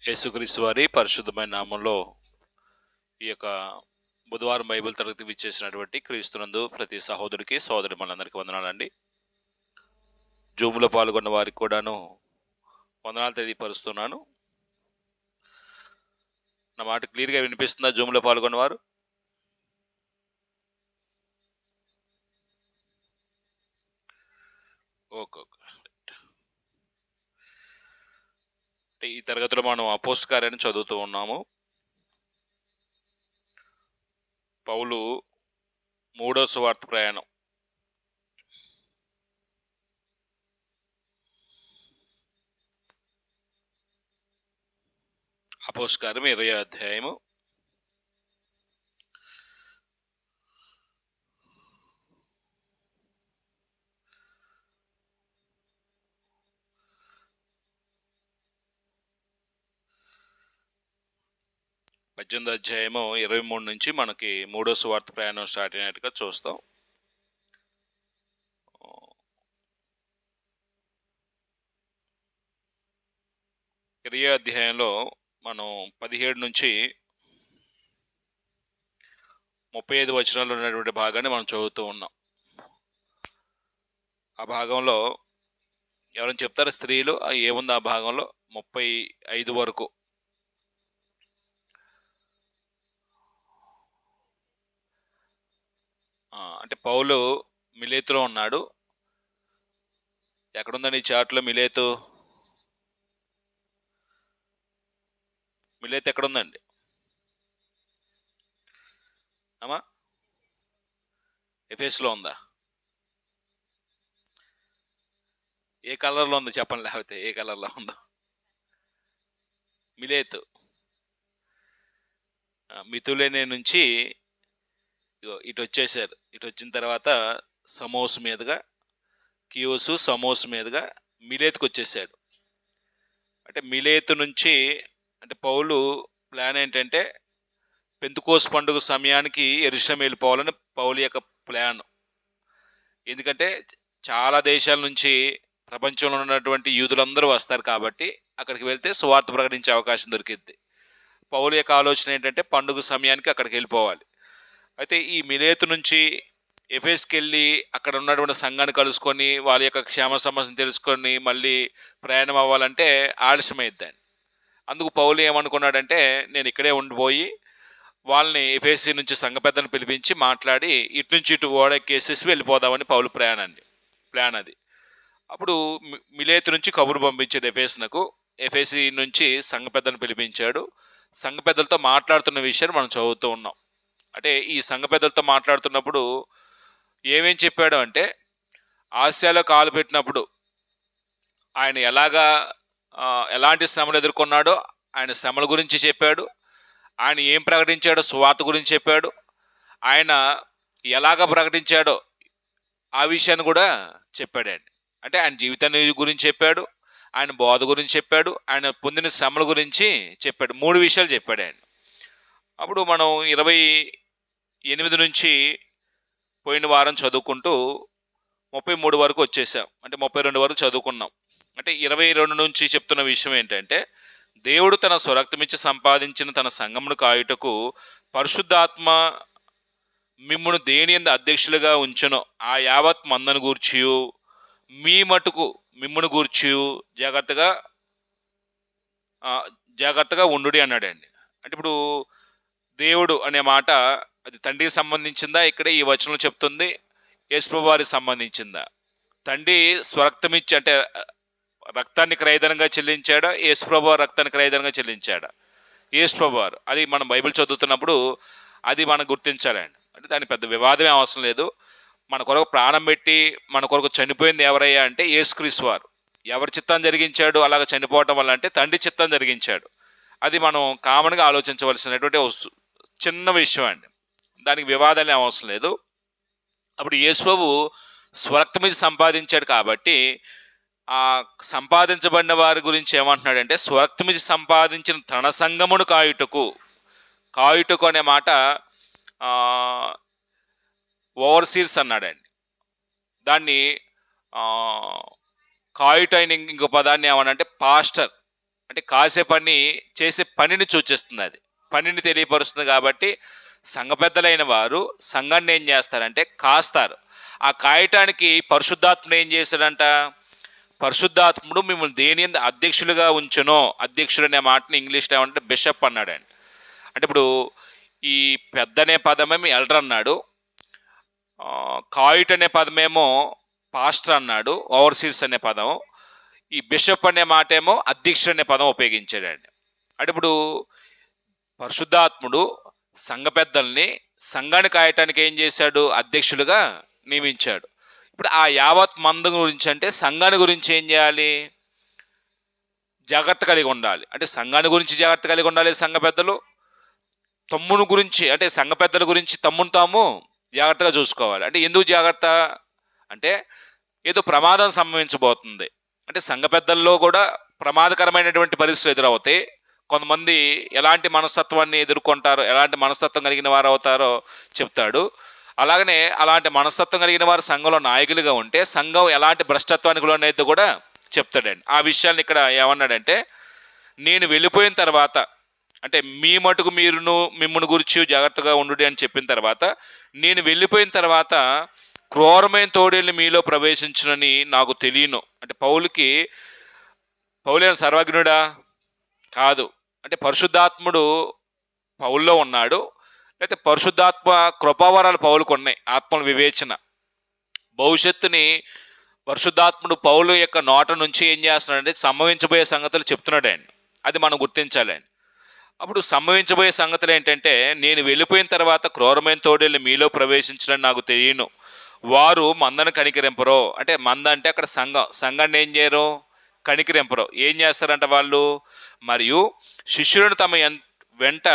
యేసుక్రీస్తు వారి పరిశుద్ధమైన నామంలో ఈ యొక్క బుధవారం బైబిల్ తరగతి విచ్చేసినటువంటి క్రీస్తునందు ప్రతి సహోదరికి సోదరి మనందరికీ వందనాలండి. జూమ్లో పాల్గొన్న వారికి కూడాను వందనాలు తెలియపరుస్తున్నాను. నా మాట క్లియర్గా వినిపిస్తుందా? జూమ్లో పాల్గొన్నవారు ఓకే. ఈ తరగతిలో మనం అపోస్తల కార్యాన్ని చదువుతూ ఉన్నాము. పౌలు మూడో సువార్త ప్రయాణం. అపోస్తల కార్యం 20వ అధ్యాయము. పద్దెనిమిదో అధ్యాయము 23 నుంచి మనకి మూడో సువార్త ప్రయాణం స్టార్ట్ అయినట్టుగా చూస్తాం. ఇరవై అధ్యాయంలో మనం 17 నుంచి 35 వచనాలు ఉన్నటువంటి భాగాన్ని మనం చదువుతూ ఉన్నాం. ఆ భాగంలో ఎవరైనా చెప్తారు స్త్రీలు ఏముంది ఆ భాగంలో 35 వరకు? అంటే పౌలు మిలేతులో ఉన్నాడు. ఎక్కడుందండి ఈ చార్ట్లో మిలేతు? మిలేతు ఎక్కడుందండి అమ్మా? ఎఫెస్లో ఉందా? ఏ కలర్లో ఉంది చెప్పండి, లేకపోతే ఏ కలర్లో ఉందో. మిలేతు మితులేనే నుంచి ఇటు వచ్చేసారు. ఇటు వచ్చిన తర్వాత సమోస్ మీదుగా, కియోసు సమోస్ మీదుగా మిలేతుకు వచ్చేసాడు. అంటే మిలేతు నుంచి అంటే పౌలు ప్లాన్ ఏంటంటే పెంతెకోస్తు పండుగ సమయానికి యెరూషలేము వెళ్ళిపోవాలని పౌలు యొక్క ప్లాన్. ఎందుకంటే చాలా దేశాల నుంచి ప్రపంచంలో ఉన్నటువంటి యూదులందరూ వస్తారు కాబట్టి అక్కడికి వెళ్తే సువార్త ప్రకటించే అవకాశం దొరికింది. పౌలు యొక్క ఆలోచన ఏంటంటే పండుగ సమయానికి అక్కడికి వెళ్ళిపోవాలి. అయితే ఈ మిలేతు నుంచి ఎఫెస్కి వెళ్ళి అక్కడ ఉన్నటువంటి సంఘాన్ని కలుసుకొని వాళ్ళ యొక్క క్షేమ సమస్యను తెలుసుకొని మళ్ళీ ప్రయాణం అవ్వాలంటే ఆలస్యమైద్దండి. అందుకు పౌలు ఏమనుకున్నాడంటే నేను ఇక్కడే ఉండిపోయి వాళ్ళని ఎఫెసీ నుంచి సంఘ పెద్దలను పిలిపించి మాట్లాడి ఇటు నుంచి ఇటు ఓడెక్కేసేసి వెళ్ళిపోదామని పౌలు ప్లాన్ అది. అప్పుడు మిలేతు నుంచి కబురు పంపించాడు ఎఫెసునకు. ఎఫెసీ నుంచి సంఘ పెద్దలను పిలిపించాడు. సంఘ పెద్దలతో మాట్లాడుతున్న విషయాన్ని మనం చదువుతూ ఉన్నాం. అంటే ఈ సంఘ పెద్దలతో మాట్లాడుతున్నప్పుడు ఏమేం చెప్పాడు అంటే ఆసియాలో కాలు పెట్టినప్పుడు ఆయన ఎలాంటి శ్రమలు ఎదుర్కొన్నాడో ఆయన శ్రమల గురించి చెప్పాడు. ఆయన ఏం ప్రకటించాడో సువార్త గురించి చెప్పాడు. ఆయన ఎలాగ ప్రకటించాడో ఆ విషయాన్ని కూడా చెప్పాడండి. అంటే ఆయన జీవితాన్ని గురించి చెప్పాడు, ఆయన బోధ గురించి చెప్పాడు, ఆయన పొందిన శ్రమల గురించి చెప్పాడు. 3 విషయాలు చెప్పాడు ఆయన. అప్పుడు మనం 28 నుంచి పోయిన వారం చదువుకుంటూ 33 వరకు వచ్చేసాం. అంటే 32 వరకు చదువుకున్నాం. అంటే 22 నుంచి చెప్తున్న విషయం ఏంటంటే దేవుడు తన స్వరక్తమిచ్చి సంపాదించిన తన సంఘమును కాయుటకు పరిశుద్ధాత్మ మిమ్మును దేని యందు అధ్యక్షులుగా ఉంచునో ఆ యావత్ మందను గూర్చియు మీ మటుకు మిమ్మును గూర్చియు జాగ్రత్తగా ఉండుడి అన్నాడండి. అంటే ఇప్పుడు దేవుడు అనే మాట అది తండ్రికి సంబంధించిందా? ఇక్కడే ఈ వచనం చెప్తుంది. యేసుప్రభువు వారికి సంబంధించిందా? తండ్రి స్వరక్తమిచ్చి అంటే రక్తాన్ని క్రయధనంగా చెల్లించాడా? యేసుప్రభువు రక్తాన్ని క్రయధనంగా చెల్లించాడా? యేసుప్రభువు వారు. అది మనం బైబిల్ చదువుతున్నప్పుడు అది మనం గుర్తించాలండి. అంటే దాని పెద్ద వివాదమే అవసరం లేదు. మన కొరకు ప్రాణం పెట్టి మన కొరకు చనిపోయింది ఎవరయ్యా అంటే యేసుక్రీస్తు వారు. ఎవరి చిత్తం జరిగించాడు అలాగ చనిపోవటం వల్ల అంటే తండ్రి చిత్తం జరిగించాడు. అది మనం కామన్గా ఆలోచించవలసినటువంటి చిన్న విషయం అండి. దానికి వివాదాలే అవసరం లేదు. అప్పుడు యేసుప్రభు స్వరక్తమిచ్చి సంపాదించాడు కాబట్టి ఆ సంపాదించబడిన వారి గురించి ఏమంటున్నాడంటే స్వరక్తమిచ్చి సంపాదించిన తన సంఘమును కాయుటకు అనే మాట ఓవర్సీర్స్ అన్నాడండి. దాన్ని కాయుట అయిన ఇంకో పదాన్ని ఏమనంటే పాస్టర్. అంటే కాసే పని చేసే పనిని సూచిస్తుంది, అది పనిని తెలియపరుస్తుంది. కాబట్టి సంఘ పెద్దలైన వారు సంఘాన్ని ఏం చేస్తారంటే కాస్తారు. ఆ కాయటానికి పరిశుద్ధాత్ముడు ఏం చేశాడంట? పరిశుద్ధాత్ముడు మిమ్మల్ని దేని యందు అధ్యక్షులుగా ఉంచునో, అధ్యక్షుడు అనే మాటని ఇంగ్లీష్లో ఏమంటే బిషప్ అన్నాడండి. అంటే ఇప్పుడు ఈ పెద్ద అనే పదమేమో ఎల్డర్ అన్నాడు, కాయిట్ అనే పదమేమో పాస్టర్ అన్నాడు, ఓవర్సీర్స్ అనే పదం. ఈ బిషప్ అనే మాట ఏమో అధ్యక్షుడు అనే పదం ఉపయోగించాడండి. అంటే ఇప్పుడు పరిశుద్ధాత్ముడు సంఘ పెద్దల్ని సంఘాన్ని కాయటానికి ఏం చేశాడు? అధ్యక్షులుగా నియమించాడు. ఇప్పుడు ఆ యావత్ మంద గురించి అంటే సంఘాన్ని గురించి ఏం చేయాలి? జాగ్రత్త కలిగి ఉండాలి. అంటే సంఘాన్ని గురించి జాగ్రత్త కలిగి ఉండాలి సంఘ పెద్దలు. తమ్ముని గురించి అంటే సంఘ పెద్దల గురించి తమ్మును తాము జాగ్రత్తగా చూసుకోవాలి. అంటే ఎందుకు జాగ్రత్త అంటే ఏదో ప్రమాదం సంభవించబోతుంది. అంటే సంఘ పెద్దల్లో కూడా ప్రమాదకరమైనటువంటి పరిస్థితులు ఎదురవుతాయి. కొంతమంది ఎలాంటి మనస్తత్వాన్ని ఎదుర్కొంటారో, ఎలాంటి మనస్తత్వం కలిగిన వారు అవుతారో చెప్తాడు. అలాగనే అలాంటి మనస్తత్వం కలిగిన వారు సంఘంలో నాయకులుగా ఉంటే సంఘం ఎలాంటి భ్రష్టత్వానికి లోనైతే కూడా చెప్తాడండి. ఆ విషయాన్ని ఇక్కడ ఏమన్నాడంటే, నేను వెళ్ళిపోయిన తర్వాత అంటే మీ మటుకు మీరును మిమ్మల్ని గురించి జాగ్రత్తగా ఉండు అని చెప్పిన తర్వాత, నేను వెళ్ళిపోయిన తర్వాత క్రూరమైన తోడేళ్ళు మీలో ప్రవేశించునని నాకు తెలియను. అంటే పౌలేన సర్వజ్ఞుడా కాదు. అంటే పరిశుద్ధాత్ముడు పౌల్లో ఉన్నాడు, లేకపోతే పరిశుద్ధాత్మ కృపావరాలు పౌలుకు ఉన్నాయి, ఆత్మల వివేచన. భవిష్యత్తుని పరిశుద్ధాత్ముడు పౌలు యొక్క నోట నుంచి ఏం చేస్తున్నాడంటే సంభవించబోయే సంగతులు చెప్తున్నాడండి. అది మనం గుర్తించాలండి. అప్పుడు సంభవించబోయే సంగతులు ఏంటంటే, నేను వెళ్ళిపోయిన తర్వాత క్రూరమైన తోడేళ్ళు మీలో ప్రవేశించడం నాకు తెలియను. వారు మందను కనికరింపరో. అంటే మంద అంటే అక్కడ సంఘాన్ని ఏం చేయరు? కనికరింపరో. ఏం చేస్తారంట వాళ్ళు? మరియు శిష్యులను తమ వెంట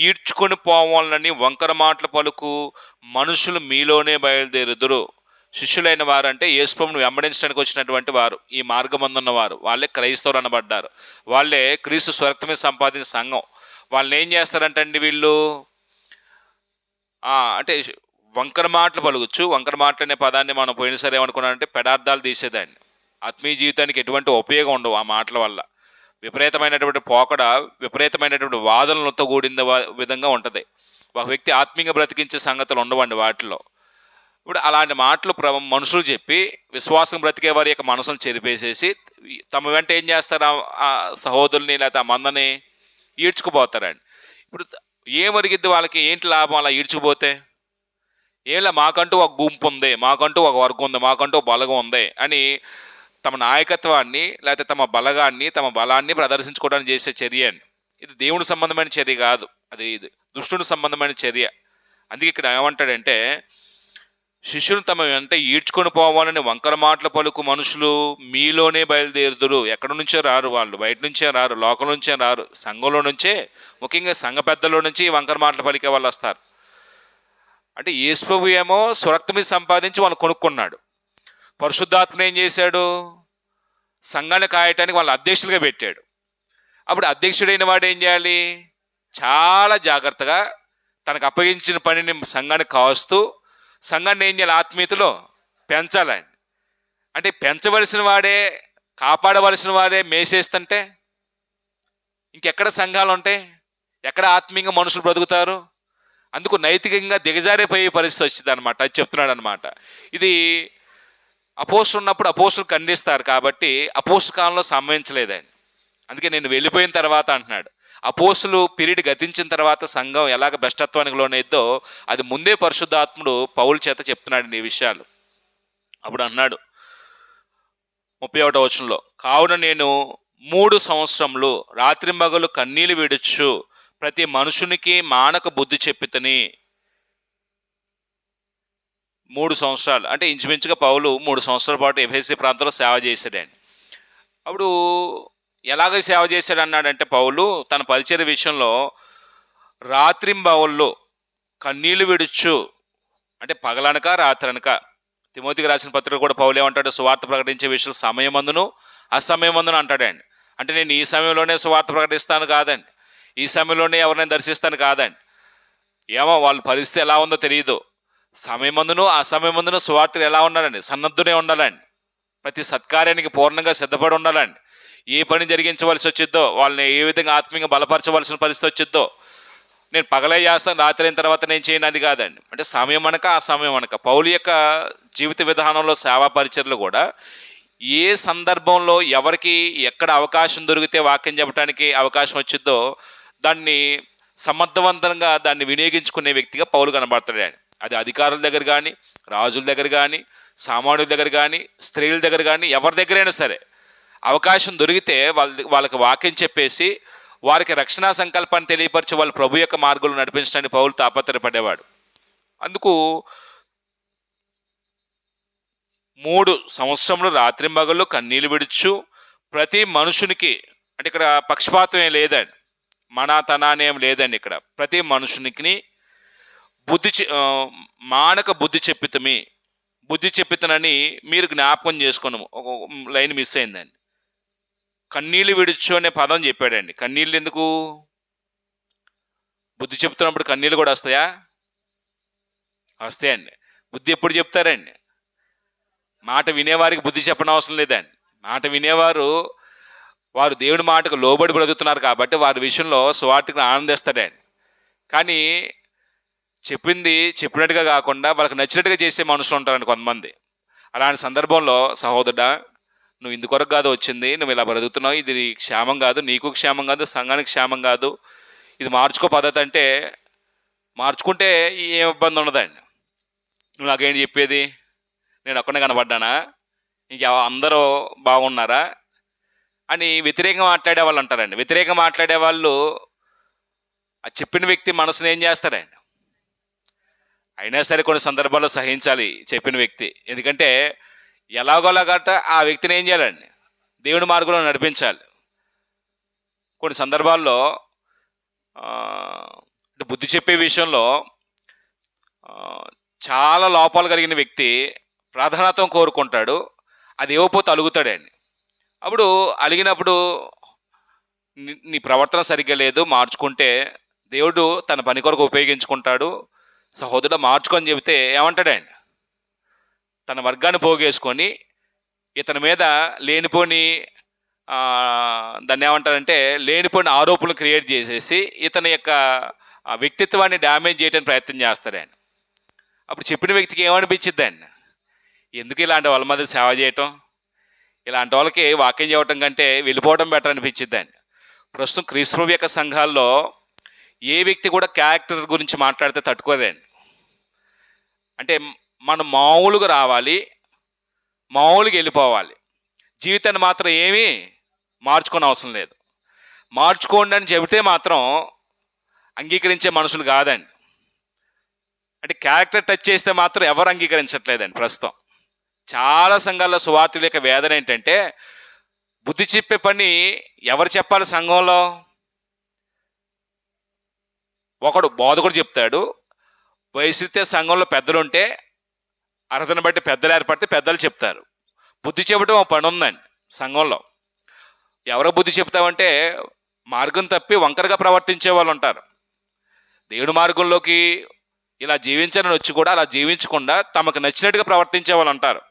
ఈడ్చుకొని పోవాలని వంకర మాటలు పలుకు మనుషులు మీలోనే బయలుదేరుదురు. శిష్యులైన వారు అంటే యేసుప్రభువును వెంబడించడానికి వచ్చినటువంటి వారు, ఈ మార్గమందున్న వారు, వాళ్ళే క్రైస్తవులు అనబడ్డారు. వాళ్ళే క్రీస్తు స్వరక్తమే సంపాదించిన సంఘం. వాళ్ళని ఏం చేస్తారంటండి వీళ్ళు? అంటే వంకర మాటలు పలుకుచ్చు. వంకర మాటలు అనే పదాన్ని మనం పోయినసారి ఏమనుకున్నామంటే పెడార్థాలు తీసేదాన్ని. ఆత్మీయ జీవితానికి ఎటువంటి ఉపయోగం ఉండవు ఆ మాటల వల్ల. విపరీతమైనటువంటి పోకడ, విపరీతమైనటువంటి వాదనలతో కూడిన విధంగా ఉంటుంది. ఒక వ్యక్తి ఆత్మీయంగా బ్రతికించే సంగతులు ఉండవండి వాటిలో. ఇప్పుడు అలాంటి మాటలు మనుషులు చెప్పి విశ్వాసం బ్రతికే వారి యొక్క మనసును చెరిపేసేసి తమ వెంట ఏం చేస్తారు? ఆ సహోదరుని లేకపోతే ఆ మందని ఈడ్చుకుపోతారండి. ఇప్పుడు ఏం ఒరిగిద్ది వాళ్ళకి? ఏంటి లాభం అలా ఈడ్చుకుపోతే? ఏంలా మాకంటూ ఒక గుంపు ఉంది, మాకంటూ ఒక వర్గం ఉంది, మాకంటూ ఒక బలగం ఉంది అని తమ నాయకత్వాన్ని లేకపోతే తమ బలగాన్ని, తమ బలాన్ని ప్రదర్శించుకోవడానికి చేసే చర్య అండి. ఇది దేవుని సంబంధమైన చర్య కాదు, ఇది దుష్టుని సంబంధమైన చర్య. అందుకే ఇక్కడ ఏమంటాడంటే, శిష్యులు తమ వెంట ఈడ్చుకొని పోవాలని వంకర మాటలు పలుకు మనుషులు మీలోనే బయలుదేరుదురు. ఎక్కడి నుంచో రారు వాళ్ళు, బయట నుంచే రారు, లోకం నుంచే రారు, సంఘంలో నుంచే, ముఖ్యంగా సంఘ పెద్దలో నుంచి వంకర మాటలు పలికే వాళ్ళు వస్తారు. అంటే యేసుప్రభు ఏమో స్వరక్తం మీద సంపాదించి వాళ్ళు కొనుక్కున్నాడు. పరిశుద్ధాత్మను ఏం చేశాడు? సంఘాన్ని కాయటానికి వాళ్ళ అధ్యక్షులుగా పెట్టాడు. అప్పుడు అధ్యక్షుడైన వాడు ఏం చేయాలి? చాలా జాగ్రత్తగా తనకు అప్పగించిన పనిని సంఘానికి కాస్తూ సంఘాన్ని ఏం చేయాలి? ఆత్మీయతలో పెంచాలండి. అంటే పెంచవలసిన వాడే, కాపాడవలసిన వాడే మేసేస్తుంటే ఇంకెక్కడ సంఘాలు ఉంటాయి? ఎక్కడ ఆత్మీయంగా మనుషులు బ్రతుకుతారు? అందుకు నైతికంగా దిగజారిపోయే పరిస్థితి వచ్చింది అనమాట. అది చెప్తున్నాడు అనమాట. ఇది అపోస్తులు ఉన్నప్పుడు అపోస్తులు ఖండిస్తారు కాబట్టి అపోస్తుల కాలంలో సంభవించలేదండి. అందుకే నేను వెళ్ళిపోయిన తర్వాత అంటున్నాడు. అపోస్తులు పీరియడ్ గతించిన తర్వాత సంఘం ఎలాగ భ్రష్టత్వానికి లోనైద్దో అది ముందే పరిశుద్ధాత్ముడు పౌలు చేత చెప్తున్నాడు ఈ విషయాలు. అప్పుడు అన్నాడు 31వ వచనంలో, కావున నేను 3 సంవత్సరములు రాత్రింబగలు కన్నీళ్లు విడుచు ప్రతి మనుషునికి మానక బుద్ధి చెప్పితని. 3 సంవత్సరాలు అంటే ఇంచుమించుగా పౌలు 3 సంవత్సరాల పాటు ఎఫెసీ ప్రాంతంలో సేవ చేశాడండి. అప్పుడు ఎలాగ సేవ చేశాడు అన్నాడంటే, పౌలు తన పరిచర్య విషయంలో రాత్రింబవళ్ళు కన్నీళ్లు విడుచు, అంటే పగలనక రాత్రనక. తిమోతికి రాసిన పత్రిక కూడా పౌలు ఏమంటాడు? సువార్త ప్రకటించే విషయం సమయమందును అసమయమందును అంటాడండి. అంటే నేను ఈ సమయంలోనే సువార్త ప్రకటిస్తాను కాదండి, ఈ సమయంలోనే ఎవరినైనా దర్శిస్తాను కాదండి. ఏమో వాళ్ళ పరిస్థితి ఎలా ఉందో తెలియదు. సమయమందును అసమయమందును సువార్తలు ఎలా ఉండాలండి? సన్నద్ధునే ఉండాలండి. ప్రతి సత్కార్యానికి పూర్ణంగా సిద్ధపడి ఉండాలండి. ఏ పని జరిగించవలసి వచ్చిద్దో, వాళ్ళని ఏ విధంగా ఆత్మీయంగా బలపరచవలసిన పరిస్థితి వచ్చిద్దో, నేను పగలే చేస్తాను, రాత్రి అయిన తర్వాత నేను చేయను, అది కాదండి. అంటే సమయం అనక ఆ సమయం అనక పౌలు యొక్క జీవిత విధానంలో సేవా పరిచర్లు కూడా ఏ సందర్భంలో ఎవరికి ఎక్కడ అవకాశం దొరికితే వాక్యం చెప్పడానికి అవకాశం వచ్చిద్దో దాన్ని సమర్థవంతంగా దాన్ని వినియోగించుకునే వ్యక్తిగా పౌలు కనబడతాడు. అది అధికారుల దగ్గర కానీ, రాజుల దగ్గర కానీ, సామాన్యుల దగ్గర కానీ, స్త్రీల దగ్గర కానీ, ఎవరి దగ్గరైనా సరే అవకాశం దొరికితే వాళ్ళకి వాక్యం చెప్పేసి వారికి రక్షణా సంకల్పాన్ని తెలియపరిచి వాళ్ళ ప్రభు యొక్క మార్గంలో నడిపించడానికి పౌలు తాపత్రయపడేవాడు. అందుకు 3 సంవత్సరములు రాత్రింబగళ్ళు కన్నీళ్ళు విడుచు ప్రతి మనుషునికి, అంటే ఇక్కడ పక్షపాతం ఏం లేదండి, మనాతనానేం లేదండి, ఇక్కడ ప్రతి మనుషునికి మానక బుద్ధి చెప్పితమి, బుద్ధి చెప్పితనని మీరు జ్ఞాపకం చేసుకున్నాము. ఒక లైన్ మిస్ అయిందండి. కన్నీళ్ళు విడుచు అనే పదం చెప్పాడండి. కన్నీళ్ళు ఎందుకు? బుద్ధి చెప్తున్నప్పుడు కన్నీళ్ళు కూడా వస్తాయా? వస్తాయండి. బుద్ధి ఎప్పుడు చెప్తారండి? మాట వినేవారికి బుద్ధి చెప్పడం అవసరం లేదండి. మాట వినేవారు వారు దేవుడి మాటకు లోబడి బ్రతుకుతున్నారు కాబట్టి వారి విషయంలో సువార్తకు ఆనందిస్తాడండి. కానీ చెప్పింది చెప్పినట్టుగా కాకుండా వాళ్ళకి నచ్చినట్టుగా చేసే మనుషులు ఉంటారండి కొంతమంది. అలాంటి సందర్భంలో సహోదరుడా, నువ్వు ఇందుకొరకు కాదు వచ్చింది, నువ్వు ఇలా బ్రతుకుతున్నావు, ఇది క్షేమం కాదు, నీకు క్షేమం కాదు, సంఘానికి క్షేమం కాదు, ఇది మార్చుకో పద్ధతి అంటే మార్చుకుంటే ఏం ఇబ్బంది ఉండదండి. నువ్వు నాకేంటి చెప్పేది? నేను ఒక్కనే కనబడ్డానా? ఇంక అందరూ బాగున్నారా అని వ్యతిరేకంగా మాట్లాడే వాళ్ళు అంటారండి. వ్యతిరేకంగా మాట్లాడే వాళ్ళు ఆ చెప్పిన వ్యక్తి మనసును ఏం చేస్తారండి? అయినా సరే కొన్ని సందర్భాల్లో సహించాలి చెప్పిన వ్యక్తి. ఎందుకంటే ఎలాగోలాగట ఆ వ్యక్తిని ఏం చేయాలండి? దేవుని మార్గంలో నడిపించాలి. కొన్ని సందర్భాల్లో బుద్ధి చెప్పే విషయంలో చాలా లోపాలు కలిగిన వ్యక్తి ప్రాధాన్యతం కోరుకుంటాడు, అది ఇవ్వకపోతే అలుగుతాడండి. అప్పుడు అలిగినప్పుడు నీ ప్రవర్తన సరిగ్గా లేదు, మార్చుకుంటే దేవుడు తన పని కొరకు ఉపయోగించుకుంటాడు, సహోదరుడు మార్చుకొని చెబితే ఏమంటాడండి? తన వర్గాన్ని పోగేసుకొని ఇతని మీద లేనిపోని దాన్ని ఏమంటారంటే లేనిపోని ఆరోపణలు క్రియేట్ చేసేసి ఇతని యొక్క వ్యక్తిత్వాన్ని డ్యామేజ్ చేయడానికి ప్రయత్నం చేస్తాడండి. అప్పుడు చెప్పిన వ్యక్తికి ఏమనిపించిద్దండి? ఎందుకు ఇలాంటి వాళ్ళ మధ్య సేవ చేయటం, ఇలాంటి వాళ్ళకి వాక్యం చేయటం కంటే వెళ్ళిపోవడం బెటర్ అనిపించిద్దండి. ప్రస్తుతం క్రీస్తు యొక్క సంఘాల్లో ఏ వ్యక్తి కూడా క్యారెక్టర్ గురించి మాట్లాడితే తట్టుకోలేండి. అంటే మనం మామూలుగా రావాలి, మామూలుగా వెళ్ళిపోవాలి, జీవితాన్ని మాత్రం ఏమీ మార్చుకునే అవసరం లేదు. మార్చుకోండి అని చెబితే మాత్రం అంగీకరించే మనుషులు కాదండి. అంటే క్యారెక్టర్ టచ్ చేస్తే మాత్రం ఎవరు అంగీకరించట్లేదండి. ప్రస్తుతం చాలా సంఘాల్లో సువార్తుల యొక్క వేదన ఏంటంటే బుద్ధి చెప్పే పని ఎవరు చెప్పాలి? సంఘంలో ఒకడు బోధకుడు చెప్తాడు, వయసుతే సంఘంలో పెద్దలుంటే అర్హతను బట్టి పెద్దలు ఏర్పడితే పెద్దలు చెప్తారు. బుద్ధి చెప్పడం ఒక పని ఉందండి సంఘంలో. ఎవరో బుద్ధి చెప్తామంటే మార్గం తప్పి వంకరగా ప్రవర్తించే వాళ్ళు ఉంటారు. దేవుడి మార్గంలోకి ఇలా జీవించాలని వచ్చి కూడా అలా జీవించకుండా తమకు నచ్చినట్టుగా ప్రవర్తించే వాళ్ళు ఉంటారు.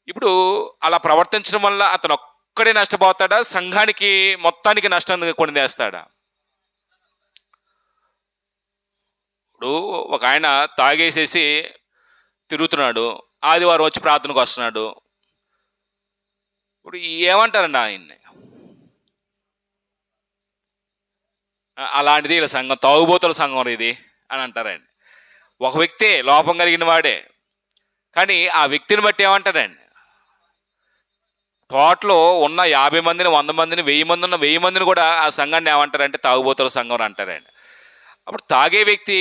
ఇప్పుడు అలా ప్రవర్తించడం వల్ల అతను ఒక్కడే నష్టపోతాడా? సంఘానికి మొత్తానికి నష్టం కొని తెస్తాడా? ఇప్పుడు ఒక ఆయన తాగేసేసి తిరుగుతున్నాడు, ఆదివారం వచ్చి ప్రార్థనకు వస్తున్నాడు. ఇప్పుడు ఏమంటారండి ఆయన్ని? అలాంటిది ఇలా సంఘం, తాగుబోతుల సంఘం ఇది అని అంటారండి. ఒక వ్యక్తే లోపం కలిగిన వాడే, కానీ ఆ వ్యక్తిని బట్టి ఏమంటారండి? టోటల్ ఉన్న 50 మందిని, 100 మందిని, 1000 మంది ఉన్న 1000 మందిని కూడా ఆ సంఘాన్ని ఏమంటారంటే తాగుబోతుల సంఘం అంటారండి. అప్పుడు తాగే వ్యక్తి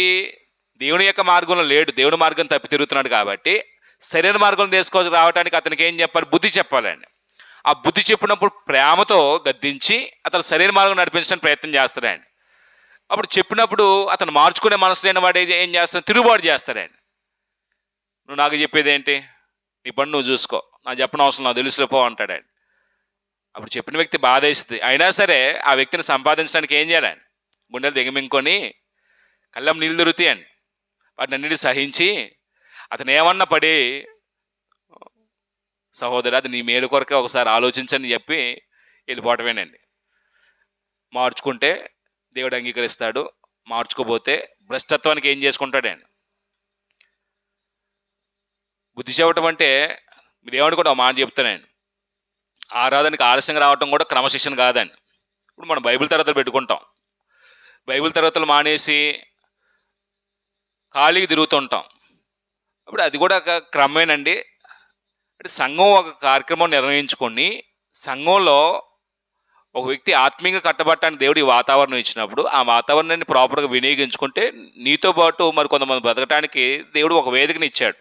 దేవుని యొక్క మార్గంలో లేడు, దేవుని మార్గం తప్పి తిరుగుతున్నాడు కాబట్టి సరైన మార్గం తీసుకొని రావడానికి అతనికి ఏం చెప్పాలి? బుద్ధి చెప్పాలండి. ఆ బుద్ధి చెప్పినప్పుడు ప్రేమతో గద్దించి అతను సరైన మార్గం నడిపించడానికి ప్రయత్నం చేస్తాడండి. అప్పుడు చెప్పినప్పుడు అతను మార్చుకునే మనసు లేని వాడు ఏం చేస్తాడు? తిరుగుబాటు చేస్తాడండి. నువ్వు నాకు చెప్పేది ఏంటి? నీ పని నువ్వు చూసుకో, నాకు చెప్పిన అవసరం నాకు తెలుసుపో అంటాడండి. అప్పుడు చెప్పిన వ్యక్తి బాధ వేస్తుంది. అయినా సరే ఆ వ్యక్తిని సంపాదించడానికి ఏం చేయాలండి? గుండెలు దిగమింకొని కళ్ళం నీళ్ళు దొరుకుతాయండి, వాటిని అన్నిటి సహించి అతను ఏమన్నా పడి సహోదరు అది నీ మేలు కొరకే ఒకసారి ఆలోచించని చెప్పి వెళ్ళిపోవటమేనండి. మార్చుకుంటే దేవుడు అంగీకరిస్తాడు, మార్చుకోపోతే భ్రష్టత్వానికి ఏం చేసుకుంటాడండి. బుద్ధి చెప్పటం అంటే మీరు ఏమనుకుంటే ఒక మాట చెప్తానండి, ఆరాధనకి ఆలస్యంగా రావటం కూడా క్రమశిక్షణ కాదండి. ఇప్పుడు మనం బైబిల్ తరగతులు పెట్టుకుంటాం, బైబిల్ తరగతులు మానేసి ఖాళీకి తిరుగుతుంటాం. అప్పుడు అది కూడా ఒక క్రమేనండి. అంటే సంఘం ఒక కార్యక్రమం నిర్వహించుకొని సంఘంలో ఒక వ్యక్తి ఆత్మీయంగా కట్టబట్టడానికి దేవుడు ఈ వాతావరణం ఇచ్చినప్పుడు ఆ వాతావరణాన్ని ప్రాపర్గా వినియోగించుకుంటే నీతో పాటు మరి కొంతమంది బ్రతకడానికి దేవుడు ఒక వేదికని ఇచ్చాడు.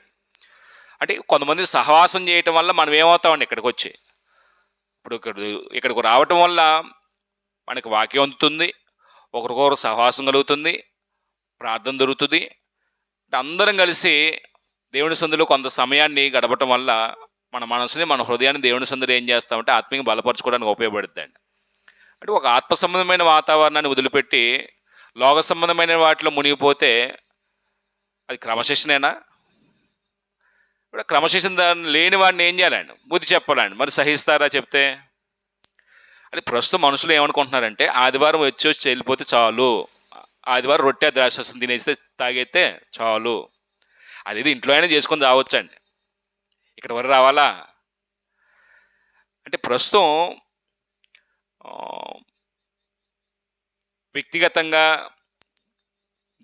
అంటే కొంతమంది సహవాసం చేయటం వల్ల మనం ఏమవుతామండి, ఇక్కడికి వచ్చి ఇప్పుడు ఇక్కడికి రావటం వల్ల మనకి వాక్యం అందుతుంది, ఒకరికొకరు సహవాసం కలుగుతుంది, ప్రార్థన దొరుకుతుంది. అంటే అందరం కలిసి దేవుని సందులో కొంత సమయాన్ని గడపటం వల్ల మన మనసుని మన హృదయాన్ని దేవుని సందులో ఏం చేస్తామంటే ఆత్మీయంగా బలపరచుకోవడానికి ఉపయోగపడుతుందండి. అంటే ఒక ఆత్మ సంబంధమైన వాతావరణాన్ని వదిలిపెట్టి లోక సంబంధమైన వాటిలో మునిగిపోతే అది క్రమశిక్షణేనా? ఇప్పుడు క్రమశిక్షణ లేని వాడిని ఏం చేయాలండి? బుద్ధి చెప్పాలండి. మరి సహిస్తారా చెప్తే? అది ప్రస్తుతం మనుషులు ఏమనుకుంటున్నారంటే ఆదివారం వచ్చి వెళ్ళిపోతే చాలు, ఆదివారం రొట్టె ద్రాక్షరసం తినేస్తే తాగైతే చాలు, అది ఇంట్లో అయినా చేసుకొని రావచ్చండి, ఇక్కడ వరకు రావాలా? అంటే ప్రస్తుతం వ్యక్తిగతంగా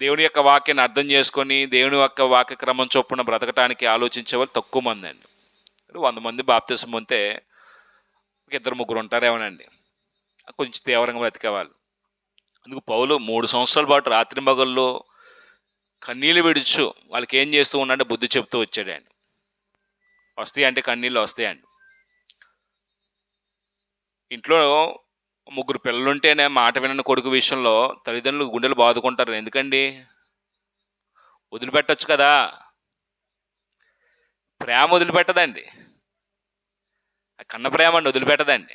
దేవుని యొక్క వాక్యాన్ని అర్థం చేసుకొని దేవుని యొక్క వాక్య క్రమం చొప్పున బ్రతకటానికి ఆలోచించే వాళ్ళు తక్కువ మంది అండి. 100 మంది బాప్తిసం పొందితే ఒక 2-3 ఉంటారేమోనండి కొంచెం తీవ్రంగా బ్రతికేవాళ్ళు. అందుకు పౌలు 3 సంవత్సరాల పాటు రాత్రి మగల్లో కన్నీళ్ళు విడుచు వాళ్ళకి ఏం చేస్తూ ఉన్నాడంటే బుద్ధి చెప్తూ వచ్చాడండి. వస్తాయంటే కన్నీళ్ళు వస్తాయండి. ఇంట్లో 3 పిల్లలుంటేనే మాట వినని కొడుకు విషయంలో తల్లిదండ్రులు గుండెలు బాదుకుంటారు. ఎందుకండి? వదిలిపెట్టచ్చు కదా, ప్రేమ వదిలిపెట్టదండి, కన్న ప్రేమ అండి వదిలిపెట్టదండి.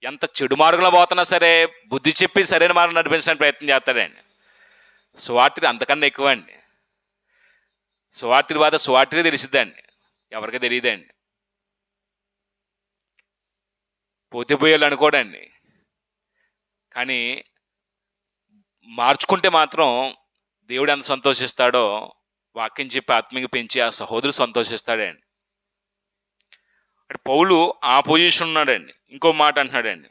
ఎంత చెడు మార్గంలో పోతున్నా సరే బుద్ధి చెప్పి సరైన మార్గం నడిపించడానికి ప్రయత్నం చేస్తాడండి. సువార్తికి అంతకన్నా ఎక్కువ అండి. సువార్తికి బాధ సువార్తికి తెలిసిద్దండి, ఎవరికి తెలియదండి. పోతే పోయేళ్ళు అనుకోడండి, కానీ మార్చుకుంటే మాత్రం దేవుడు ఎంత సంతోషిస్తాడో వాక్యం చెప్పి ఆత్మీయంగా పెంచి ఆ సహోదరుడు సంతోషిస్తాడండి. అంటే పౌలు ఆ పొజిషన్ ఉన్నాడండి. ఇంకో మాట అంటున్నాడండి,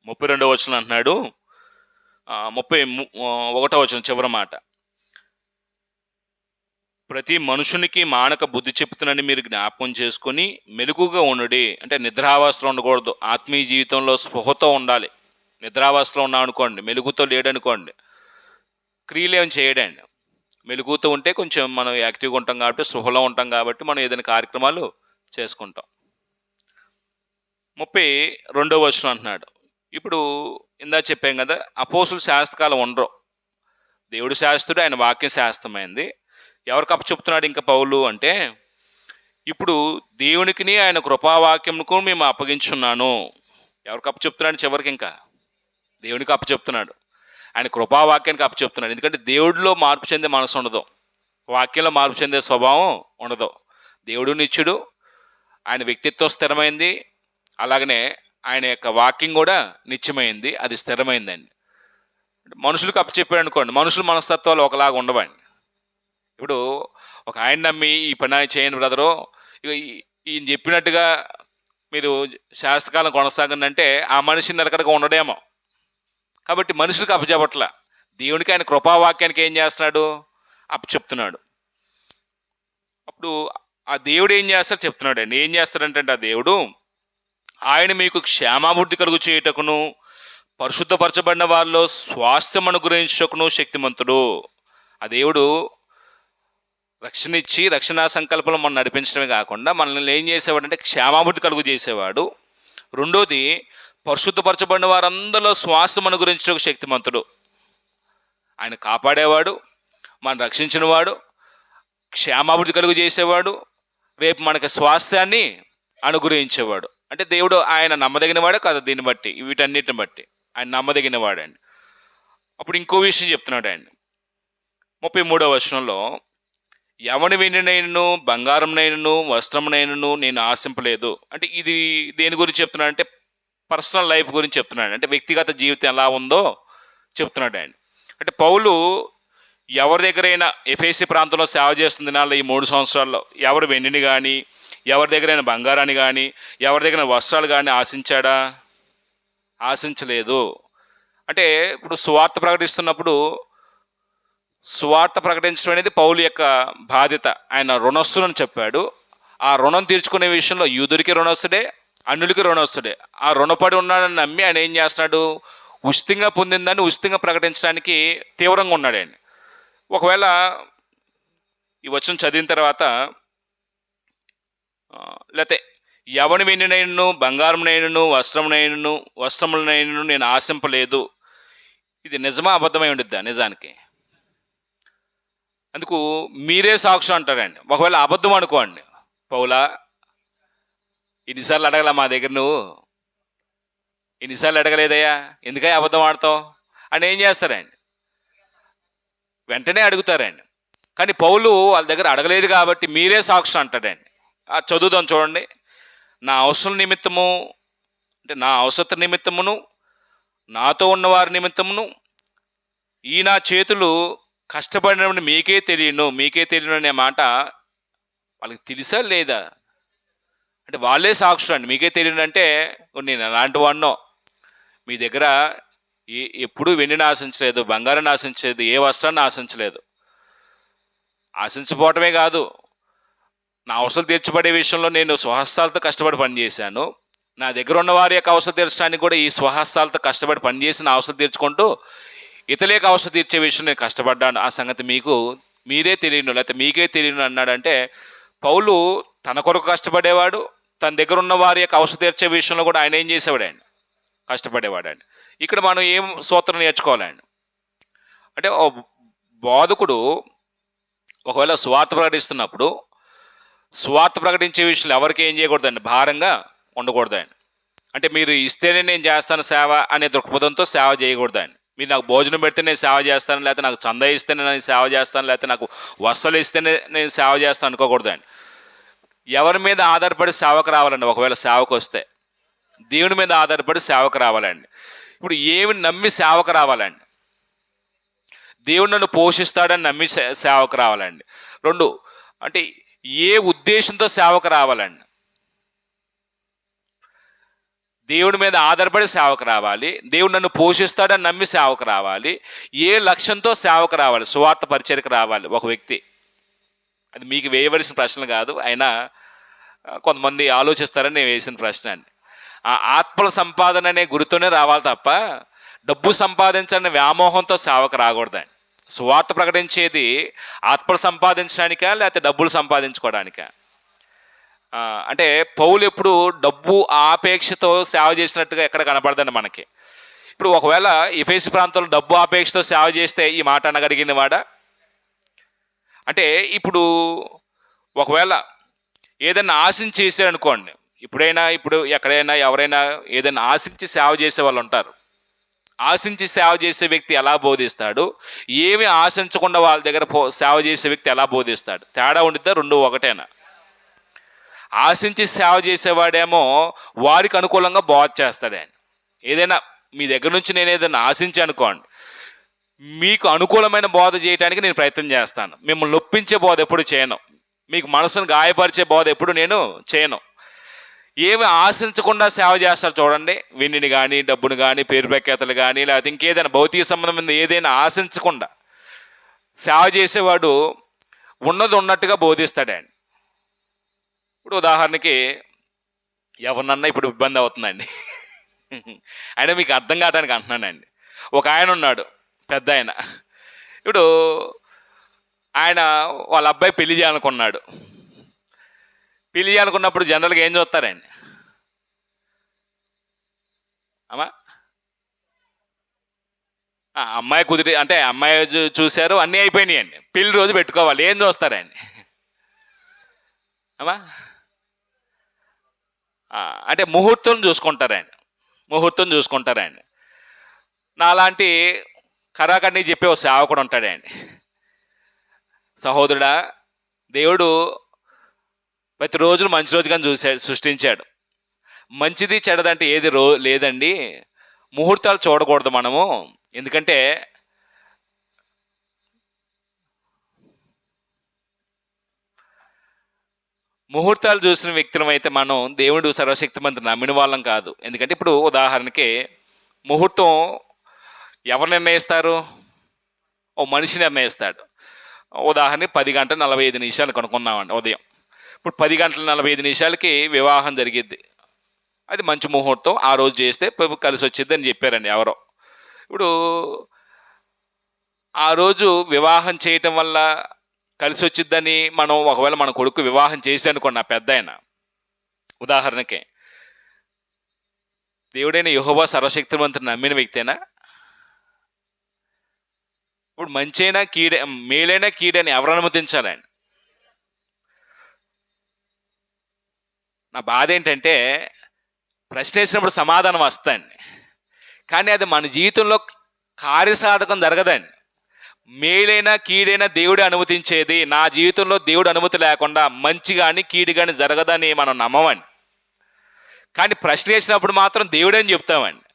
32వ వచనం అంటున్నాడు, 31వ వచనం చివరి మాట, ప్రతి మనుషునికి మానక బుద్ధి చెప్తున్నని మీరు జ్ఞాపకం చేసుకొని మెలకుగా ఉండుడి. అంటే నిద్రావస్థలో ఉండకూడదు, ఆత్మీయ జీవితంలో స్పృహతో ఉండాలి. నిద్రావస్థలో ఉన్నాం అనుకోండి, మెలుగుతో లేడనుకోండి, క్రియలు ఏమి చేయడండి. మెలుగుతూ ఉంటే కొంచెం మనం యాక్టివ్గా ఉంటాం కాబట్టి, స్పృహలో ఉంటాం కాబట్టి మనం ఏదైనా కార్యక్రమాలు చేసుకుంటాం. 32వ వచనం అంటున్నాడు, ఇప్పుడు ఇందా చెప్పాం కదా, అపోస్తుల శాస్త్రకాలం ఉండరు, దేవుడు శాస్త్రుడు, ఆయన వాక్యం శాస్త్రమైంది. ఎవరికి అప్పచెప్తున్నాడు ఇంకా పౌలు అంటే, ఇప్పుడు దేవునికిని ఆయన కృపావాక్యంకు మేము అప్పగించున్నాను. ఎవరికి అప్పచెప్తున్నాడు? చివరికి ఇంకా దేవునికి అప్పచెప్తున్నాడు, ఆయన కృపావాక్యానికి అప్పచెప్తున్నాడు. ఎందుకంటే దేవుడిలో మార్పు చెందే మనసు ఉండదు, వాక్యంలో మార్పు చెందే స్వభావం ఉండదు. దేవుడు నిత్యుడు, ఆయన వ్యక్తిత్వం స్థిరమైంది, అలాగనే ఆయన యొక్క వాక్యం కూడా నిత్యమైంది, అది స్థిరమైందండి. మనుషులకు అప్పచెప్పాడు అనుకోండి, మనుషుల మనస్తత్వాలు ఒకలాగా ఉండవండి. ఇప్పుడు ఒక ఆయన నమ్మి ఈ పని చేయని బ్రదరు, ఈయన చెప్పినట్టుగా మీరు శాస్త్రకాలం కొనసాగండి అంటే ఆ మనిషి నిలకడగా ఉండడేమో. కాబట్టి మనుషులకు అప్పచెప్పట్ల, దేవునికి ఆయన కృపావాక్యానికి ఏం చేస్తున్నాడు? అప్పచెప్తున్నాడు. అప్పుడు ఆ దేవుడు ఏం చేస్తాడు చెప్తున్నాడు అండి. ఏం చేస్తాడంటే ఆ దేవుడు, ఆయన మీకు క్షేమాభివృద్ధి కలుగు చేయుటకును పరిశుద్ధపరచబడిన వారిలో స్వాస్థ్యం అనుగ్రహించుటకును శక్తిమంతుడు. ఆ దేవుడు రక్షణ ఇచ్చి రక్షణ సంకల్పంలో మనం నడిపించడమే కాకుండా మనల్ని ఏం చేసేవాడు అంటే క్షేమాభివృద్ధి కలుగు చేసేవాడు. రెండోది, పరిశుద్ధపరచబడిన వారందరిలో స్వాస్థ్యం అనుగ్రహించడం శక్తిమంతుడు. ఆయన కాపాడేవాడు, మనం రక్షించినవాడు, క్షేమాభివృద్ధి కలుగు చేసేవాడు, రేపు మనకి స్వాస్థ్యాన్ని అనుగ్రహించేవాడు. అంటే దేవుడు ఆయన నమ్మదగినవాడే కదా, దీన్ని బట్టి వీటన్నిటిని బట్టి ఆయన నమ్మదగినవాడండి. అప్పుడు ఇంకో విషయం చెప్తున్నాడు ఆయన 33వ వచనంలో, ఎవని వెండినైనను బంగారంనైనను వస్త్రంనైనను నేను ఆశింపలేదు. అంటే ఇది దేని గురించి చెప్తున్నాడంటే పర్సనల్ లైఫ్ గురించి చెప్తున్నాడు, అంటే వ్యక్తిగత జీవితం ఎలా ఉందో చెప్తున్నాడు ఆయన. అంటే పౌలు ఎవరి దగ్గరైనా ఎఫెసీ ప్రాంతంలో సేవ చేస్తున్న దినాల్లో ఈ 3 సంవత్సరాల్లో ఎవరు వెండిని కానీ, ఎవరి దగ్గరైనా బంగారాన్ని కానీ, ఎవరి దగ్గర వస్త్రాలు కానీ ఆశించాడా? ఆశించలేదు. అంటే ఇప్పుడు సువార్త ప్రకటిస్తున్నప్పుడు సువార్త ప్రకటించడం అనేది పౌలు యొక్క బాధ్యత. ఆయన రుణస్తులని చెప్పాడు. ఆ రుణం తీర్చుకునే విషయంలో యూదుడికి రుణస్తుడే, అన్యుడికి రుణస్తుడే. ఆ రుణపడి ఉన్నాడని నమ్మి ఆయన ఏం చేస్తున్నాడు? ఉచితంగా పొందిందని ఉచితంగా ప్రకటించడానికి తీవ్రంగా ఉన్నాడు ఆయన. ఒకవేళ ఈ వచనం చదివిన తర్వాత లేకపోతే ఎవని వెన్నునైనను బంగారమునైనను వస్త్రములనైనను నేను ఆశింపలేదు, ఇది నిజమా అబద్ధమై ఉండిద్దా? నిజానికి అందుకు మీరే సాక్షి అంటారండి. ఒకవేళ అబద్ధం అనుకోండి, పౌలా ఇన్నిసార్లు అడగలా మా దగ్గర, నువ్వు ఇన్నిసార్లు అడగలేదయ్యా, ఎందుకయ్యా అబద్ధం ఆడతావు అని ఏం చేస్తారండి? వెంటనే అడుగుతారండి. కానీ పౌలు వాళ్ళ దగ్గర అడగలేదు కాబట్టి మీరే సాక్షి అంటాడండి. చదువుదాం చూడండి. నా అవసరం నిమిత్తము, అంటే నా అవసరత నిమిత్తమును నాతో ఉన్నవారి నిమిత్తమును ఈ నా చేతులు కష్టపడినప్పుడు మీకే తెలియను అనే మాట వాళ్ళకి తెలుసా లేదా? అంటే వాళ్ళే సాక్షులు అండి. మీకే తెలియను అంటే నేను అలాంటి వాడినో, మీ దగ్గర ఎప్పుడూ వెండిని ఆశించలేదు, బంగారాన్ని ఆశించలేదు, ఏ వస్త్రాన్ని ఆశించలేదు. ఆశించకపోవటమే కాదు, నా అవసరం తీర్చబడే విషయంలో నేను స్వహస్తాలతో కష్టపడి పనిచేశాను. నా దగ్గర ఉన్న వారి యొక్క అవసరం తీర్చడానికి కూడా ఈ స్వహస్తాలతో కష్టపడి పనిచేసి నా అవసరం తీర్చుకుంటూ ఇతరులకు అవసరం తీర్చే విషయం నేను కష్టపడ్డాను. ఆ సంగతి మీరే తెలియను, లేకపోతే మీకే తెలియను అన్నాడంటే పౌలు తన కొరకు కష్టపడేవాడు, తన దగ్గర ఉన్న వారి యొక్క అవసరం తీర్చే విషయంలో కూడా ఆయన ఏం చేసేవాడండి? కష్టపడేవాడండి. ఇక్కడ మనం ఏం సూత్రం నేర్చుకోవాలండి అంటే, బోధకుడు ఒకవేళ సువార్త ప్రకటిస్తున్నప్పుడు సువార్త ప్రకటించే విషయంలో ఎవరికి ఏం చేయకూడదండి? భారంగా ఉండకూడదండి. అంటే మీరు ఇస్తేనే నేను చేస్తాను సేవ అనే దృక్పథంతో సేవ చేయకూడదండి. మీరు నాకు భోజనం పెడితే నేను సేవ చేస్తాను, లేకపోతే నాకు చందా ఇస్తేనే నేను సేవ చేస్తాను, లేకపోతే నాకు వస్తువులు ఇస్తేనే నేను సేవ చేస్తాను అనుకోకూడదండి. ఎవరి మీద ఆధారపడి సేవకు రావాలండి? ఒకవేళ సేవకు వస్తే దేవుని మీద ఆధారపడి సేవకు రావాలండి. ఇప్పుడు ఏమి నమ్మి సేవకు రావాలండి? దేవుడు నన్ను పోషిస్తాడని నమ్మి సేవకు రావాలండి. 2, అంటే ఏ ఉద్దేశంతో సేవకు రావాలండి? దేవుడి మీద ఆధారపడి సేవకు రావాలి, దేవుడు నన్ను పోషిస్తాడని నమ్మి సేవకు రావాలి. ఏ లక్ష్యంతో సేవకు రావాలి? సువార్త పరిచర్యకు రావాలి ఒక వ్యక్తి. అది మీకు వేయవలసిన ప్రశ్న కాదు, అయినా కొంతమంది ఆలోచిస్తారని నేను వేసిన ప్రశ్న అండి. ఆ ఆత్మల సంపాదన అనే గురితోనే రావాలి తప్ప డబ్బు సంపాదించాలనే వ్యామోహంతో సేవకు రాకూడదండి. సువార్త ప్రకటించేది ఆత్మలు సంపాదించడానికా లేకపోతే డబ్బులు సంపాదించుకోవడానికా? అంటే పౌలు ఎప్పుడు డబ్బు ఆపేక్షతో సేవ చేసినట్టుగా ఎక్కడ కనపడదండి మనకి. ఇప్పుడు ఒకవేళ ఎఫెసీ ప్రాంతంలో డబ్బు ఆపేక్షతో సేవ చేస్తే ఈ మాట అనగలిగిన వాడా? అంటే ఇప్పుడు ఒకవేళ ఏదైనా ఆశించి చేశాడనుకోండి, ఇప్పుడు ఎక్కడైనా ఎవరైనా ఏదైనా ఆశించి సేవ చేసే వాళ్ళు ఉంటారు. ఆశించి సేవ చేసే వ్యక్తి ఎలా బోధిస్తాడు, ఏమి ఆశించకుండా వాళ్ళ దగ్గర సేవ చేసే వ్యక్తి ఎలా బోధిస్తాడు? తేడా ఉండిద్దా? 2 ఒకటేనా? ఆశించి సేవ చేసేవాడేమో వారికి అనుకూలంగా బోధ చేస్తాడు ఆయన. ఏదైనా మీ దగ్గర నుంచి నేను ఏదైనా ఆశించి అనుకోండి, మీకు అనుకూలమైన బోధ చేయడానికి నేను ప్రయత్నం చేస్తాను. మిమ్మల్ని నొప్పించే బోధ ఎప్పుడు చేయను, మీకు మనసును గాయపరిచే బోధ ఎప్పుడు నేను చేయను. ఏమి ఆశించకుండా సేవ చేస్తారు చూడండి, వెండిని కానీ, డబ్బును కానీ, పేరు ప్రఖ్యాతలు కానీ, లేకపోతే ఇంకేదైనా భౌతిక సంబంధం ఏదైనా ఆశించకుండా సేవ చేసేవాడు ఉన్నది ఉన్నట్టుగా బోధిస్తాడండి. ఇప్పుడు ఉదాహరణకి ఎవరినన్నా ఇప్పుడు ఇబ్బంది అవుతుందండి, అయినా మీకు అర్థం కావడానికి అంటున్నానండి. ఒక ఆయన ఉన్నాడు, పెద్ద ఆయన. ఇప్పుడు ఆయన వాళ్ళ అబ్బాయి పెళ్లి చేయాలనుకున్నాడు. పెళ్లి చేయాలనుకున్నప్పుడు జనరల్గా ఏం చూస్తారండి అమ్మా? అమ్మాయి కుదిరి, అంటే అమ్మాయి చూశారు, అన్నీ అయిపోయినాయండి, పెళ్లి రోజు పెట్టుకోవాలి. ఏం చూస్తారండి అమ్మా? అంటే ముహూర్తం చూసుకుంటారండి. నాలాంటి కరాకన్నీ చెప్పే ఒక సేవకుడు ఉంటాడండి. సహోదరుడా, దేవుడు ప్రతి రోజును మంచి రోజుగా సృష్టించాడు. మంచిది చెడదంటే ఏది లేదండి. ముహూర్తాలు చూడకూడదు మనము. ఎందుకంటే ముహూర్తాలు చూసిన వ్యక్తులం అయితే మనం దేవుడు సర్వశక్తిమంతుడు నమ్మిన వాళ్ళం కాదు. ఎందుకంటే ఇప్పుడు ఉదాహరణకి ముహూర్తం ఎవరు నిర్ణయిస్తారు? ఓ మనిషి నిర్ణయిస్తాడు. ఉదాహరణకి 10:45 కనుక్కున్నామండి ఉదయం. ఇప్పుడు 10:45 వివాహం జరిగిద్ది. అది మంచి ముహూర్తం, ఆ రోజు చేస్తే కలిసి వచ్చిద్ది అని చెప్పారండి ఎవరో. ఇప్పుడు ఆ రోజు వివాహం చేయటం వల్ల కలిసి వచ్చిద్దని మనం ఒకవేళ మన కొడుకు వివాహం చేసి అనుకోండి, నా పెద్ద ఆయన ఉదాహరణకి, దేవుడైన యెహోవా సర్వశక్తిమంతుని నమ్మిన వ్యక్తేనా? ఇప్పుడు మంచైనా కీడే, మేలైనా కీడని ఎవరు అనుమతించాలండి? నా బాధ ఏంటంటే ప్రశ్న వేసినప్పుడు సమాధానం వస్తాయండి, కానీ అది మన జీవితంలో కార్యసాధకం జరగదండి. మేలైనా కీడైనా దేవుడే అనుమతించేది. నా జీవితంలో దేవుడు అనుమతి లేకుండా మంచి కానీ కీడు కానీ జరగదని మనం నమ్మమండి. కానీ ప్రశ్న వేసినప్పుడు మాత్రం దేవుడే అని చెప్తామండి.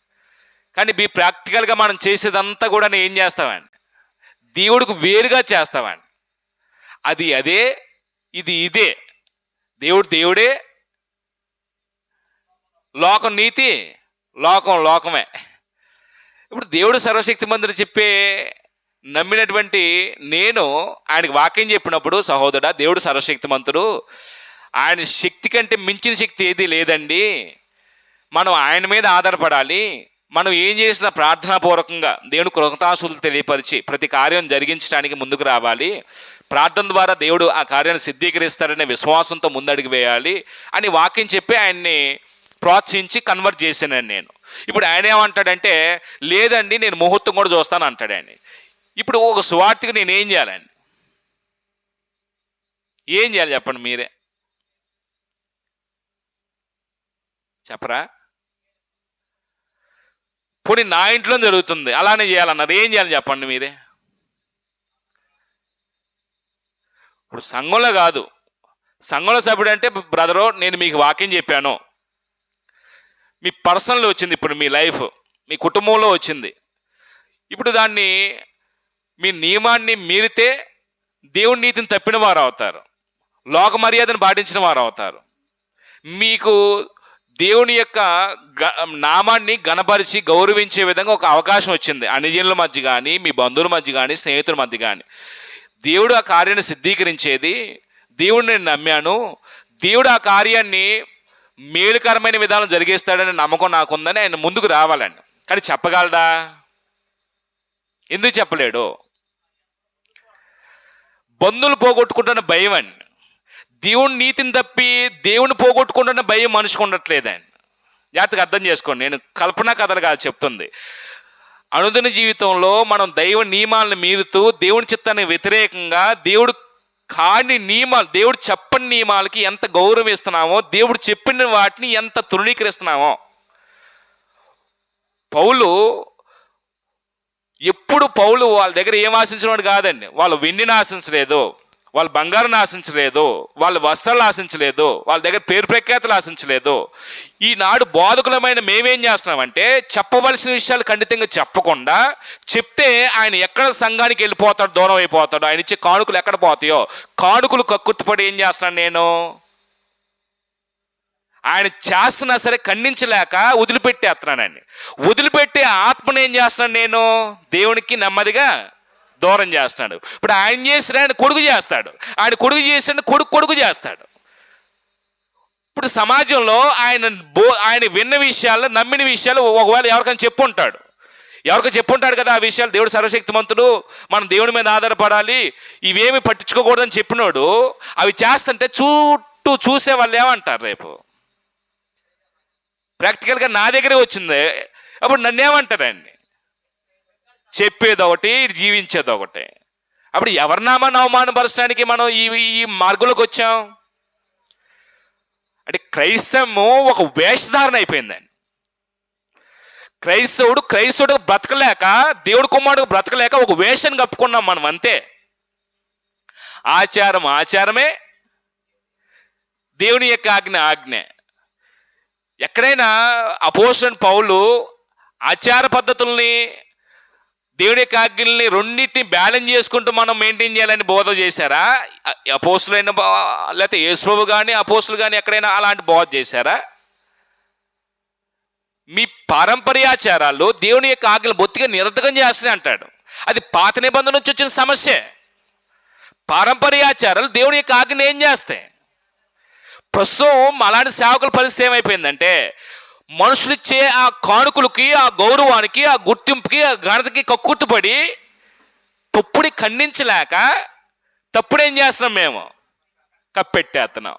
కానీ ప్రాక్టికల్గా మనం చేసేదంతా కూడా ఏం చేస్తామండి? దేవుడికి వేరుగా చేస్తామండి. అది అదే, ఇది ఇదే. దేవుడు దేవుడే, లోకం నీతి, లోకం లోకమే. ఇప్పుడు దేవుడు సర్వశక్తిమంతుడు చెప్పే నమ్మినటువంటి నేను ఆయనకి వాక్యం చెప్పినప్పుడు, సహోదరుడా దేవుడు సర్వశక్తిమంతుడు, ఆయన శక్తి కంటే మించిన శక్తి ఏది లేదండి, మనం ఆయన మీద ఆధారపడాలి, మనం ఏం చేసినా ప్రార్థనాపూర్వకంగా దేవుని కృతజ్ఞతాస్తుతులు తెలియపరిచి ప్రతి కార్యం జరిగించడానికి ముందుకు రావాలి, ప్రార్థన ద్వారా దేవుడు ఆ కార్యాన్ని సిద్ధీకరిస్తారనే విశ్వాసంతో ముందడుగు వేయాలి అని వాక్యం చెప్పి ఆయన్ని ప్రోత్సహించి కన్వర్ట్ చేశానండి నేను. ఇప్పుడు ఆయన ఏమంటాడంటే, లేదండి నేను ముహూర్తం కూడా చూస్తాను అంటాడండి. ఇప్పుడు ఒక సువార్తకి నేను ఏం చేయాలండి? ఏం చేయాలి చెప్పండి మీరే, చెప్పరా? పోనీ నా ఇంట్లో జరుగుతుంది అలానే చేయాలన్నారు, ఏం చేయాలి చెప్పండి మీరే? ఇప్పుడు సంఘంలో కాదు, సంఘంలో సభ్యుడు అంటే బ్రదరు నేను మీకు వాక్యం చెప్పాను, మీ పర్సనల్ వచ్చింది, ఇప్పుడు మీ లైఫ్ మీ కుటుంబంలో వచ్చింది. ఇప్పుడు దాన్ని మీ నియమాన్ని మీరితే దేవుని నీతిని తప్పిన వారు అవుతారు, లోక మర్యాదను పాటించిన వారు అవుతారు. మీకు దేవుని యొక్క నామాన్ని గణపరిచి గౌరవించే విధంగా ఒక అవకాశం వచ్చింది, అన్యజనుల మధ్య కానీ మీ బంధువుల మధ్య కానీ స్నేహితుల మధ్య కానీ. దేవుడు ఆ కార్యాన్ని సిద్ధీకరించేది, దేవుడిని నేను నమ్మాను, దేవుడు ఆ కార్యాన్ని మేలుకరమైన విధానం జరిగేస్తాడని నమ్మకం నాకుందని ఆయన ముందుకు రావాలండి. కానీ చెప్పగలడా? ఎందుకు చెప్పలేడు? బంధువులు పోగొట్టుకుంటున్న భయం అండి. దేవుని నీతిని తప్పి దేవుని పోగొట్టుకుంటున్న భయం మనిషికి ఉండట్లేదండి. జాగ్రత్తగా అర్థం చేసుకోండి, నేను కల్పనా కథలు కాదు చెప్తుంది. అనుదిన జీవితంలో మనం దైవ నియమాలను మీరుతూ దేవుని చిత్తానికి వ్యతిరేకంగా దేవుడు కాని నియమాలు, దేవుడు చెప్పని నియమాలకి ఎంత గౌరవం ఇస్తున్నామో, దేవుడు చెప్పిన వాటిని ఎంత తృణీకరిస్తున్నామో. పౌలు వాళ్ళ దగ్గర ఏం ఆశించినవాడు కాదండి. వాళ్ళు వెండిని ఆశించలేదు, వాళ్ళు బంగారాన్ని ఆశించలేదు, వాళ్ళ వస్త్రాలు ఆశించలేదు, వాళ్ళ దగ్గర పేరు ప్రఖ్యాతులు ఆశించలేదు. ఈనాడు బోధకులమైన మేమేం చేస్తున్నామంటే చెప్పవలసిన విషయాలు ఖండితంగా చెప్పకుండా, చెప్తే ఆయన ఎక్కడ సంఘానికి వెళ్ళిపోతాడు, దూరం అయిపోతాడు, ఆయన ఇచ్చే కానుకలు ఎక్కడ పోతాయో కానుకలు కక్కుర్తిపడి ఏం చేస్తున్నాను నేను, ఆయన చేస్తున్నా సరే ఖండించలేక వదిలిపెట్టేస్తున్నానండి. వదిలిపెట్టే ఆత్మను ఏం చేస్తున్నాను నేను, దేవునికి నెమ్మదిగా దూరం చేస్తున్నాడు. ఇప్పుడు ఆయన చేసిన ఆయన కొడుకు చేస్తాడు, ఆయన కొడుకు చేసిన కొడుకు చేస్తాడు. ఇప్పుడు సమాజంలో ఆయన విన్న విషయాలు, నమ్మిన విషయాలు ఒకవేళ ఎవరికైనా చెప్పుంటాడు కదా, ఆ విషయాలు దేవుడు సర్వశక్తిమంతుడు, మనం దేవుడి మీద ఆధారపడాలి, ఇవేమి పట్టించుకోకూడదని చెప్పినోడు అవి చేస్తుంటే చుట్టూ చూసే వాళ్ళు ఏమంటారు? రేపు ప్రాక్టికల్గా నా దగ్గరే వచ్చింది, అప్పుడు నన్నేమంటారండి? చెప్పేది ఒకటి, జీవించేది ఒకటి. అప్పుడు ఎవరినామాన్ని అవమానపరచడానికి మనం ఈ మార్గంలోకి వచ్చాం అంటే క్రైస్తవము ఒక వేషధారణ అయిపోయిందండి. క్రైస్తవుడు బ్రతకలేక, దేవుడు కుమారుడు బ్రతకలేక ఒక వేషాన్ని కప్పుకున్నాం మనం, అంతే. ఆచారమే, దేవుని యొక్క ఆజ్ఞ. ఎక్కడైనా అపోస్తలుడైన పౌలు ఆచార పద్ధతుల్ని, దేవుడి యొక్క ఆజ్ఞల్ని రెండింటిని బ్యాలెన్స్ చేసుకుంటూ మనం మెయింటైన్ చేయాలని బోధ చేశారా? అపోస్తలుడైన లేకపోతే యేసుప్రభు కానీ అపోస్తలులు కానీ ఎక్కడైనా అలాంటి బోధ చేశారా? మీ పారంపర్యాచారాలు దేవుని యొక్క ఆజ్ఞలు బొత్తిగా నిరర్ధకం చేస్తాయి అంటాడు. అది పాత నిబంధన నుంచి వచ్చిన సమస్య. పారంపర్యాచారాలు దేవుని యొక్క ఆజ్ఞను ఏం చేస్తాయి? ప్రస్తుతం అలాంటి సేవకుల పరిస్థితి ఏమైపోయిందంటే, మనుషులిచ్చే ఆ కానుకలకి, ఆ గౌరవానికి, ఆ గుర్తింపుకి, ఆ ఘనతకి కక్కుర్తిపడి తప్పుని ఖండించలేక తప్పుడేం చేస్తున్నాం? మేము కప్పెట్టేస్తున్నాం.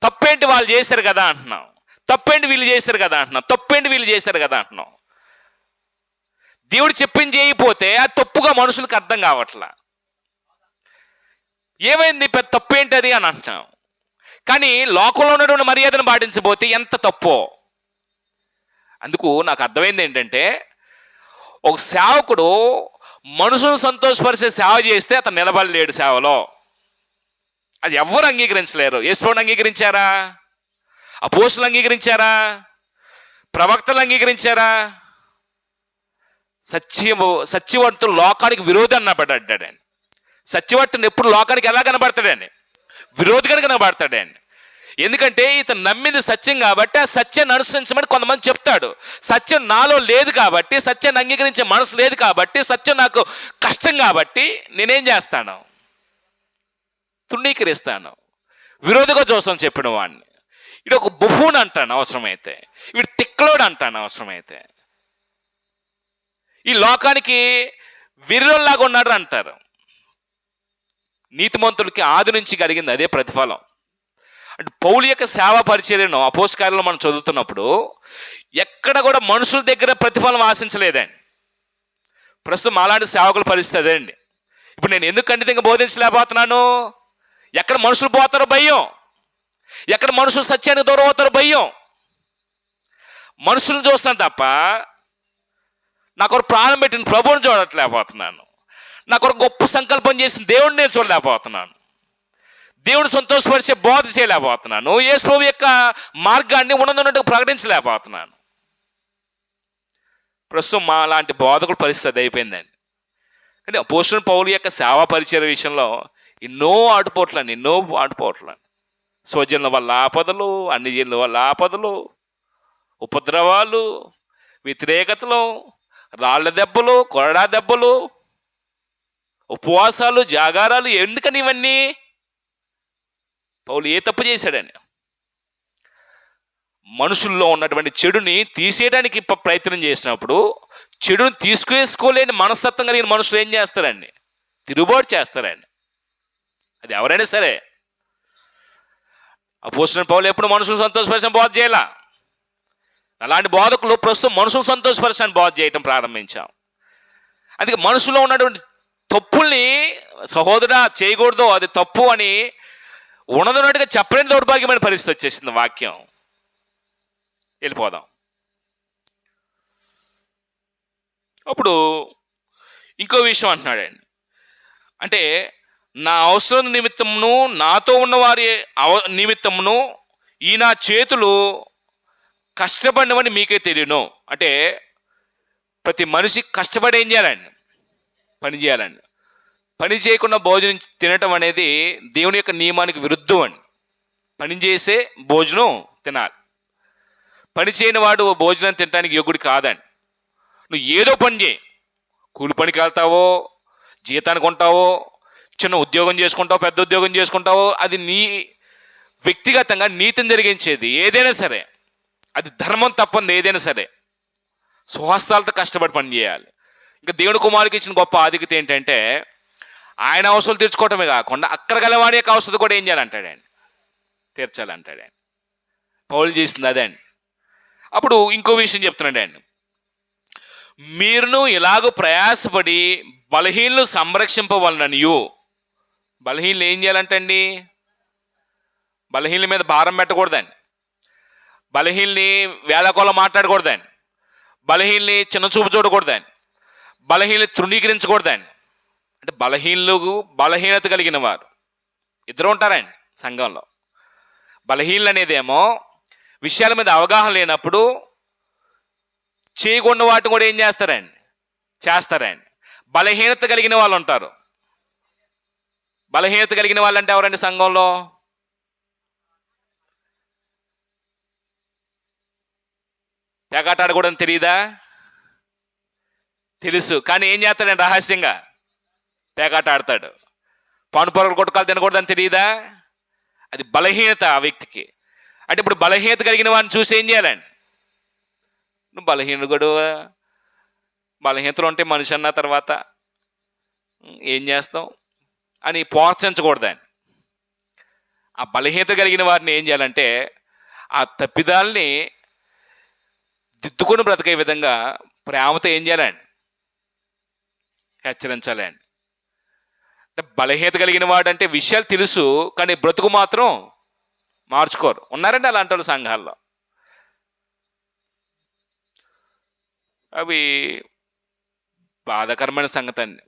తప్పేంటి వాళ్ళు చేశారు కదా అంటున్నాం, తప్పేంటి వీళ్ళు చేశారు కదా అంటున్నాం, తప్పేంటి వీళ్ళు చేశారు కదా అంటున్నాం. దేవుడు చెప్పింది చేయకపోతే అది తప్పుగా మనుషులకు అర్థం కావట్లా. ఏమైంది పెద్ద తప్పేంటి అది అని అంటున్నాం. కానీ లోకంలో ఉన్నటువంటి మర్యాదను పాటించబోతే ఎంత తప్పో. అందుకు నాకు అర్థమైంది ఏంటంటే, ఒక సేవకుడు మనుషులను సంతోషపరిచే సేవ చేస్తే అతను నిలబడలేడు సేవలో. అది ఎవ్వరు అంగీకరించలేరు. యేసుప్రభువుని అంగీకరించారా? అపోస్తలులు అంగీకరించారా? ప్రవక్తలు అంగీకరించారా? సత్యవంతుడు లోకానికి విరోధి అన్నబడ్డాడండి. సత్యవంతుడు ఎప్పుడు లోకానికి ఎలా కనబడతాడండి? విరోధిగా కనబడతాడండి. ఎందుకంటే ఇతను నమ్మింది సత్యం కాబట్టి ఆ సత్యాన్ని అనుసరించమని కొంతమంది చెప్తాడు. సత్యం నాలో లేదు కాబట్టి, సత్యాన్ని అంగీకరించే మనసు లేదు కాబట్టి, సత్యం నాకు కష్టం కాబట్టి నేనేం చేస్తాను? తృణీకరిస్తాను, విరోధిగా చూసాను చెప్పిన వాడిని. ఇది ఒక బుఫూన్ అంటాను అవసరమైతే, వీడు తిక్లోడు అంటాను అవసరమైతే. ఈ లోకానికి విరోధంలాగా ఉన్నాడు అంటారు. నీతిమంతులకి ఆది నుంచి కలిగింది అదే ప్రతిఫలం. అంటే పౌలు యొక్క సేవా పరిచర్యను అపోస్తల కార్యాలను మనం చదువుతున్నప్పుడు ఎక్కడ కూడా మనుషుల దగ్గర ప్రతిఫలం ఆశించలేదండి. ప్రస్తుతం అలాంటి సేవకుల పరిస్థితి అదేండి. ఇప్పుడు నేను ఎందుకు ఖండితంగా బోధించలేకపోతున్నాను? ఎక్కడ మనుషులు పోతారో భయం, ఎక్కడ మనుషులు సత్యానికి దూరం అవుతారో భయం. మనుషులను చూస్తాను తప్ప నాకు ఒక ప్రాణం పెట్టిన ప్రభువుని చూడట్లేకపోతున్నాను. నాకు ఒక గొప్ప సంకల్పం చేసిన దేవుడిని నేను చూడలేకపోతున్నాను. దేవుడు సంతోషపరిచే బోధ చేయలేకపోతున్నాను. యేసుప్రభు యొక్క మార్గాన్ని ఉన్నదన్నట్టుగా ప్రకటించలేకపోతున్నాను. ప్రస్తుతం మా లాంటి బోధకుల పరిస్థితి అయిపోయిందండి. కానీ అపోస్తలుడైన పౌలు యొక్క సేవా పరిచర్య విషయంలో ఎన్నో ఆటుపోట్లని స్వజనుల వల్ల ఆపదలు, అన్యజనుల వల్ల ఆపదలు, ఉపద్రవాలు, వ్యతిరేకతలు, రాళ్ల దెబ్బలు, కొరడా దెబ్బలు, ఉపవాసాలు, జాగారాలు. ఎందుకని ఇవన్నీ? పౌలు ఏ తప్పు చేశాడని? మనుషుల్లో ఉన్నటువంటి చెడుని తీసేయడానికి ప్రయత్నం చేసినప్పుడు చెడుని తీసుకేసుకోలేని మనస్తత్వం కలిగిన మనుషులు ఏం చేస్తారండి? తిరుగుబాటు చేస్తారండి. అది ఎవరైనా సరే. అపోస్తలుడైన పౌలు ఎప్పుడు మనుషులు సంతోషపరిచిన బోధ చేయాల. అలాంటి బోధకులు ప్రస్తుతం మనుషులు సంతోషపరచని బోధ చేయటం ప్రారంభించాం. అందుకే మనుషులో ఉన్నటువంటి తప్పుల్ని సహోదరా చేయకూడదు, అది తప్పు అని ఉన్నదన్నట్టుగా చెప్పలేని దౌర్భాగ్యమైన పరిస్థితి వచ్చేసింది. వాక్యం వెళ్ళిపోదాం. అప్పుడు ఇంకో విషయం అంటున్నాడండి. అంటే నా అవసరం నిమిత్తమును నాతో ఉన్నవారి నిమిత్తమును ఈ నా చేతులు కష్టపడినవని మీకే తెలియను. అంటే ప్రతి మనిషి కష్టపడి ఏం చేయాలండి? పని చేయాలండి. పని చేయకుండా భోజనం తినటం అనేది దేవుని యొక్క నియమానికి విరుద్ధం అండి. పని చేసే భోజనం తినాలి. పని చేయని వాడు భోజనం తినడానికి యోగ్యుడు కాదండి. నువ్వు ఏదో పని చేయి, కూలి పనికి వెళ్తావో, జీతానికి ఉంటావో, చిన్న ఉద్యోగం చేసుకుంటావో, పెద్ద ఉద్యోగం చేసుకుంటావో, అది నీ వ్యక్తిగతంగా నీతిని జరిగించేది ఏదైనా సరే, అది ధర్మం తప్పంది ఏదైనా సరే స్వహస్తాలతో కష్టపడి పని చేయాలి. ఇంకా దేవుని కుమారుడికి ఇచ్చిన గొప్ప ఆధిక్యత ఏంటంటే ఆయన అవసరాలు తీర్చుకోవటమే కాకుండా అక్కడ గలవాడి యొక్క అవసరం కూడా ఏం చేయాలంటాడండి? తీర్చాలంటాడండి. పౌలు చేసింది అదే అండి. అప్పుడు ఇంకో విషయం చెప్తున్నాడండి. మీరును ఇలాగూ ప్రయాసపడి బలహీనలు సంరక్షింపవలననియు. బలహీనలు ఏం చేయాలంటండి? బలహీనల మీద భారం పెట్టకూడదండి. బలహీనని వేళకోళం మాట్లాడకూడదండి. బలహీనని చిన్న చూపు చూడకూడదండి. బలహీనని తృణీకరించకూడదండి. అంటే బలహీనత కలిగిన వారు ఇద్దరు ఉంటారండి సంఘంలో. బలహీనలు అనేదేమో విషయాల మీద అవగాహన లేనప్పుడు చేయకుండా వాటిని కూడా ఏం చేస్తారండి. బలహీనత కలిగిన వాళ్ళు ఉంటారు. బలహీనత కలిగిన వాళ్ళు అంటే ఎవరండి సంఘంలో? పేకాట ఆడకూడదని తెలియదా? తెలుసు, కానీ ఏం చేస్తాడండి? రహస్యంగా పేకాట ఆడతాడు. పానుపొరలు కొట్టుకాలు తినకూడదని తెలియదా? అది బలహీనత ఆ వ్యక్తికి. అంటే ఇప్పుడు బలహీనత కలిగిన వాడిని చూసి ఏం చేయాలండి? నువ్వు బలహీనుడు, బలహీనతలు ఉంటే మనిషి అన్న తర్వాత ఏం చేస్తాం అని ప్రోత్సహించకూడదండి. ఆ బలహీనత కలిగిన వారిని ఏం చేయాలంటే ఆ తప్పిదాల్ని దిద్దుకొని బ్రతికే విధంగా ప్రేమతో ఏం చేయాలండి? హెచ్చరించాలండి. అంటే బలహీనత కలిగిన వాడు అంటే విషయాలు తెలుసు, కానీ బ్రతుకు మాత్రం మార్చుకోరు. ఉన్నారండి అలాంటి వాళ్ళు సంఘాల్లో. అవి బాధాకరమైన సంగతి అండి.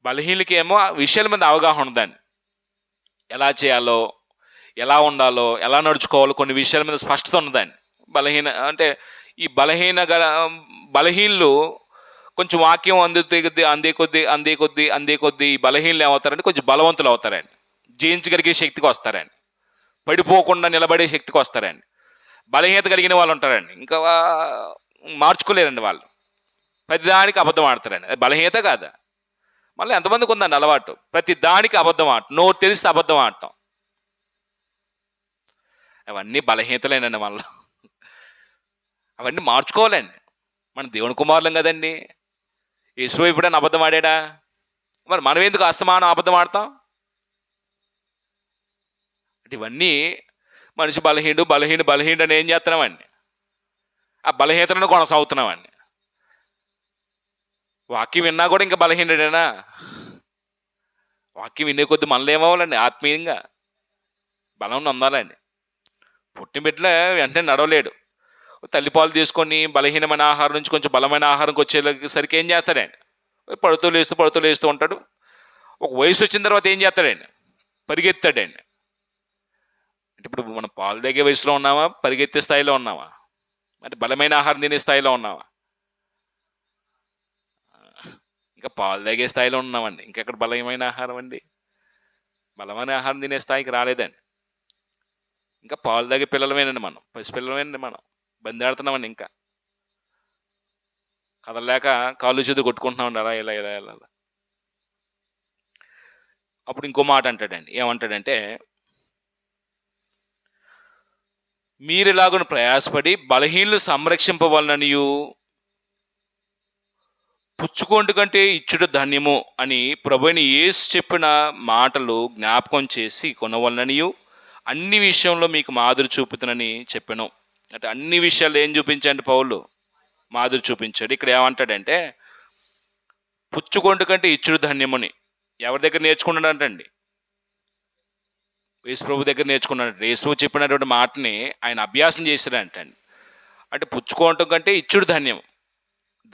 బలహీనకి ఏమో ఆ విషయాల మీద అవగాహన ఉందండి. ఎలా చేయాలో, ఎలా ఉండాలో, ఎలా నడుచుకోవాలో కొన్ని విషయాల మీద స్పష్టత ఉన్నదండి. అంటే ఈ బలహీనలు కొంచెం వాక్యం అందే కొద్దీ ఈ బలహీనలు ఏమవుతారంటే కొంచెం బలవంతులు అవుతారండి. జయించగలిగే శక్తికి వస్తారండి. పడిపోకుండా నిలబడే శక్తికి వస్తారండి. బలహీనత కలిగిన వాళ్ళు ఉంటారండి, ఇంకా మార్చుకోలేరండి. వాళ్ళు ప్రతిదానికి అబద్ధం ఆడతారండి. అది బలహీనత కాదా? మళ్ళీ ఎంతమందికి ఉందండి అలవాటు? ప్రతి దానికి అబద్ధం ఆడటం, నోరు తెలిస్తే అబద్ధం ఆడటం. అవన్నీ బలహీనతలేనండి మనలో. అవన్నీ మార్చుకోవాలండి. మన దేవుని కుమారులం కదండి. యేసు ఎప్పుడైనా అబద్ధం ఆడాడా? మరి మనం ఎందుకు అస్తమానం అబద్ధం ఆడతాం? అంటే ఇవన్నీ మనిషి బలహీనుడు అని ఏం చేస్తున్నామండి? ఆ బలహీనతలను కొనసాగుతున్నామండి. వాక్యం విన్నా కూడా ఇంకా బలహీనుడేనా? వాక్యం వినే కొద్ది మనలో ఏమవ్వాలండి? ఆత్మీయంగా బలం ఉండాలండి. పుట్టిన బిడ్డలే వెంటనే నడవలేడు. తల్లిపాలు తీసుకొని బలహీనమైన ఆహారం నుంచి కొంచెం బలమైన ఆహారంకి వచ్చేసరికి ఏం చేస్తాడండి? పడుతూ లేస్తూ ఉంటాడు. ఒక వయసు వచ్చిన తర్వాత ఏం చేస్తాడండి? పరిగెత్తాడండి. అంటే ఇప్పుడు మనం పాలు తాగే వయసులో ఉన్నామా? పరిగెత్తే స్థాయిలో ఉన్నామా? మరి బలమైన ఆహారం తినే స్థాయిలో ఉన్నామా? ఇంకా పాలు తాగే స్థాయిలో ఉన్నామండి. ఇంకెక్కడ బలమైన ఆహారం అండి? బలమైన ఆహారం తినే స్థాయికి రాలేదండి. ఇంకా పాలు తాగే పిల్లలమేనండి మనం, పసిపిల్లలమేనండి మనం. బందెడుతున్నామండి ఇంకా. కదలలేక కాళ్ళు చేతులు కొట్టుకుంటున్నామండి అలా ఇలా ఇలా ఇలా. అప్పుడు ఇంకో మాట అంటాడండి. ఏమంటాడంటే, మీరిలాగున ప్రయాసపడి బలహీనలు సంరక్షింపవలననియు పుచ్చుకోండు కంటే ఇచ్చుడు ధన్యము అని ప్రభువైన యేసు చెప్పిన మాటలు జ్ఞాపకం చేసి కొనవలననియు అన్ని విషయంలో మీకు మాదిరి చూపుతానని చెప్పాను. అంటే అన్ని విషయాలు ఏం చూపించండి? పౌలు మాదిరి చూపించాడు. ఇక్కడ ఏమంటాడంటే, పుచ్చుకోండు కంటే ఇచ్చుడు ధన్యముని ఎవరి దగ్గర నేర్చుకున్నాడంటండి? యేసు ప్రభు దగ్గర నేర్చుకున్నాడు. యేసు చెప్పినటువంటి మాటని ఆయన అభ్యాసం చేశాడంటండి. అంటే పుచ్చుకోవటం కంటే ఇచ్చుడు ధన్యం.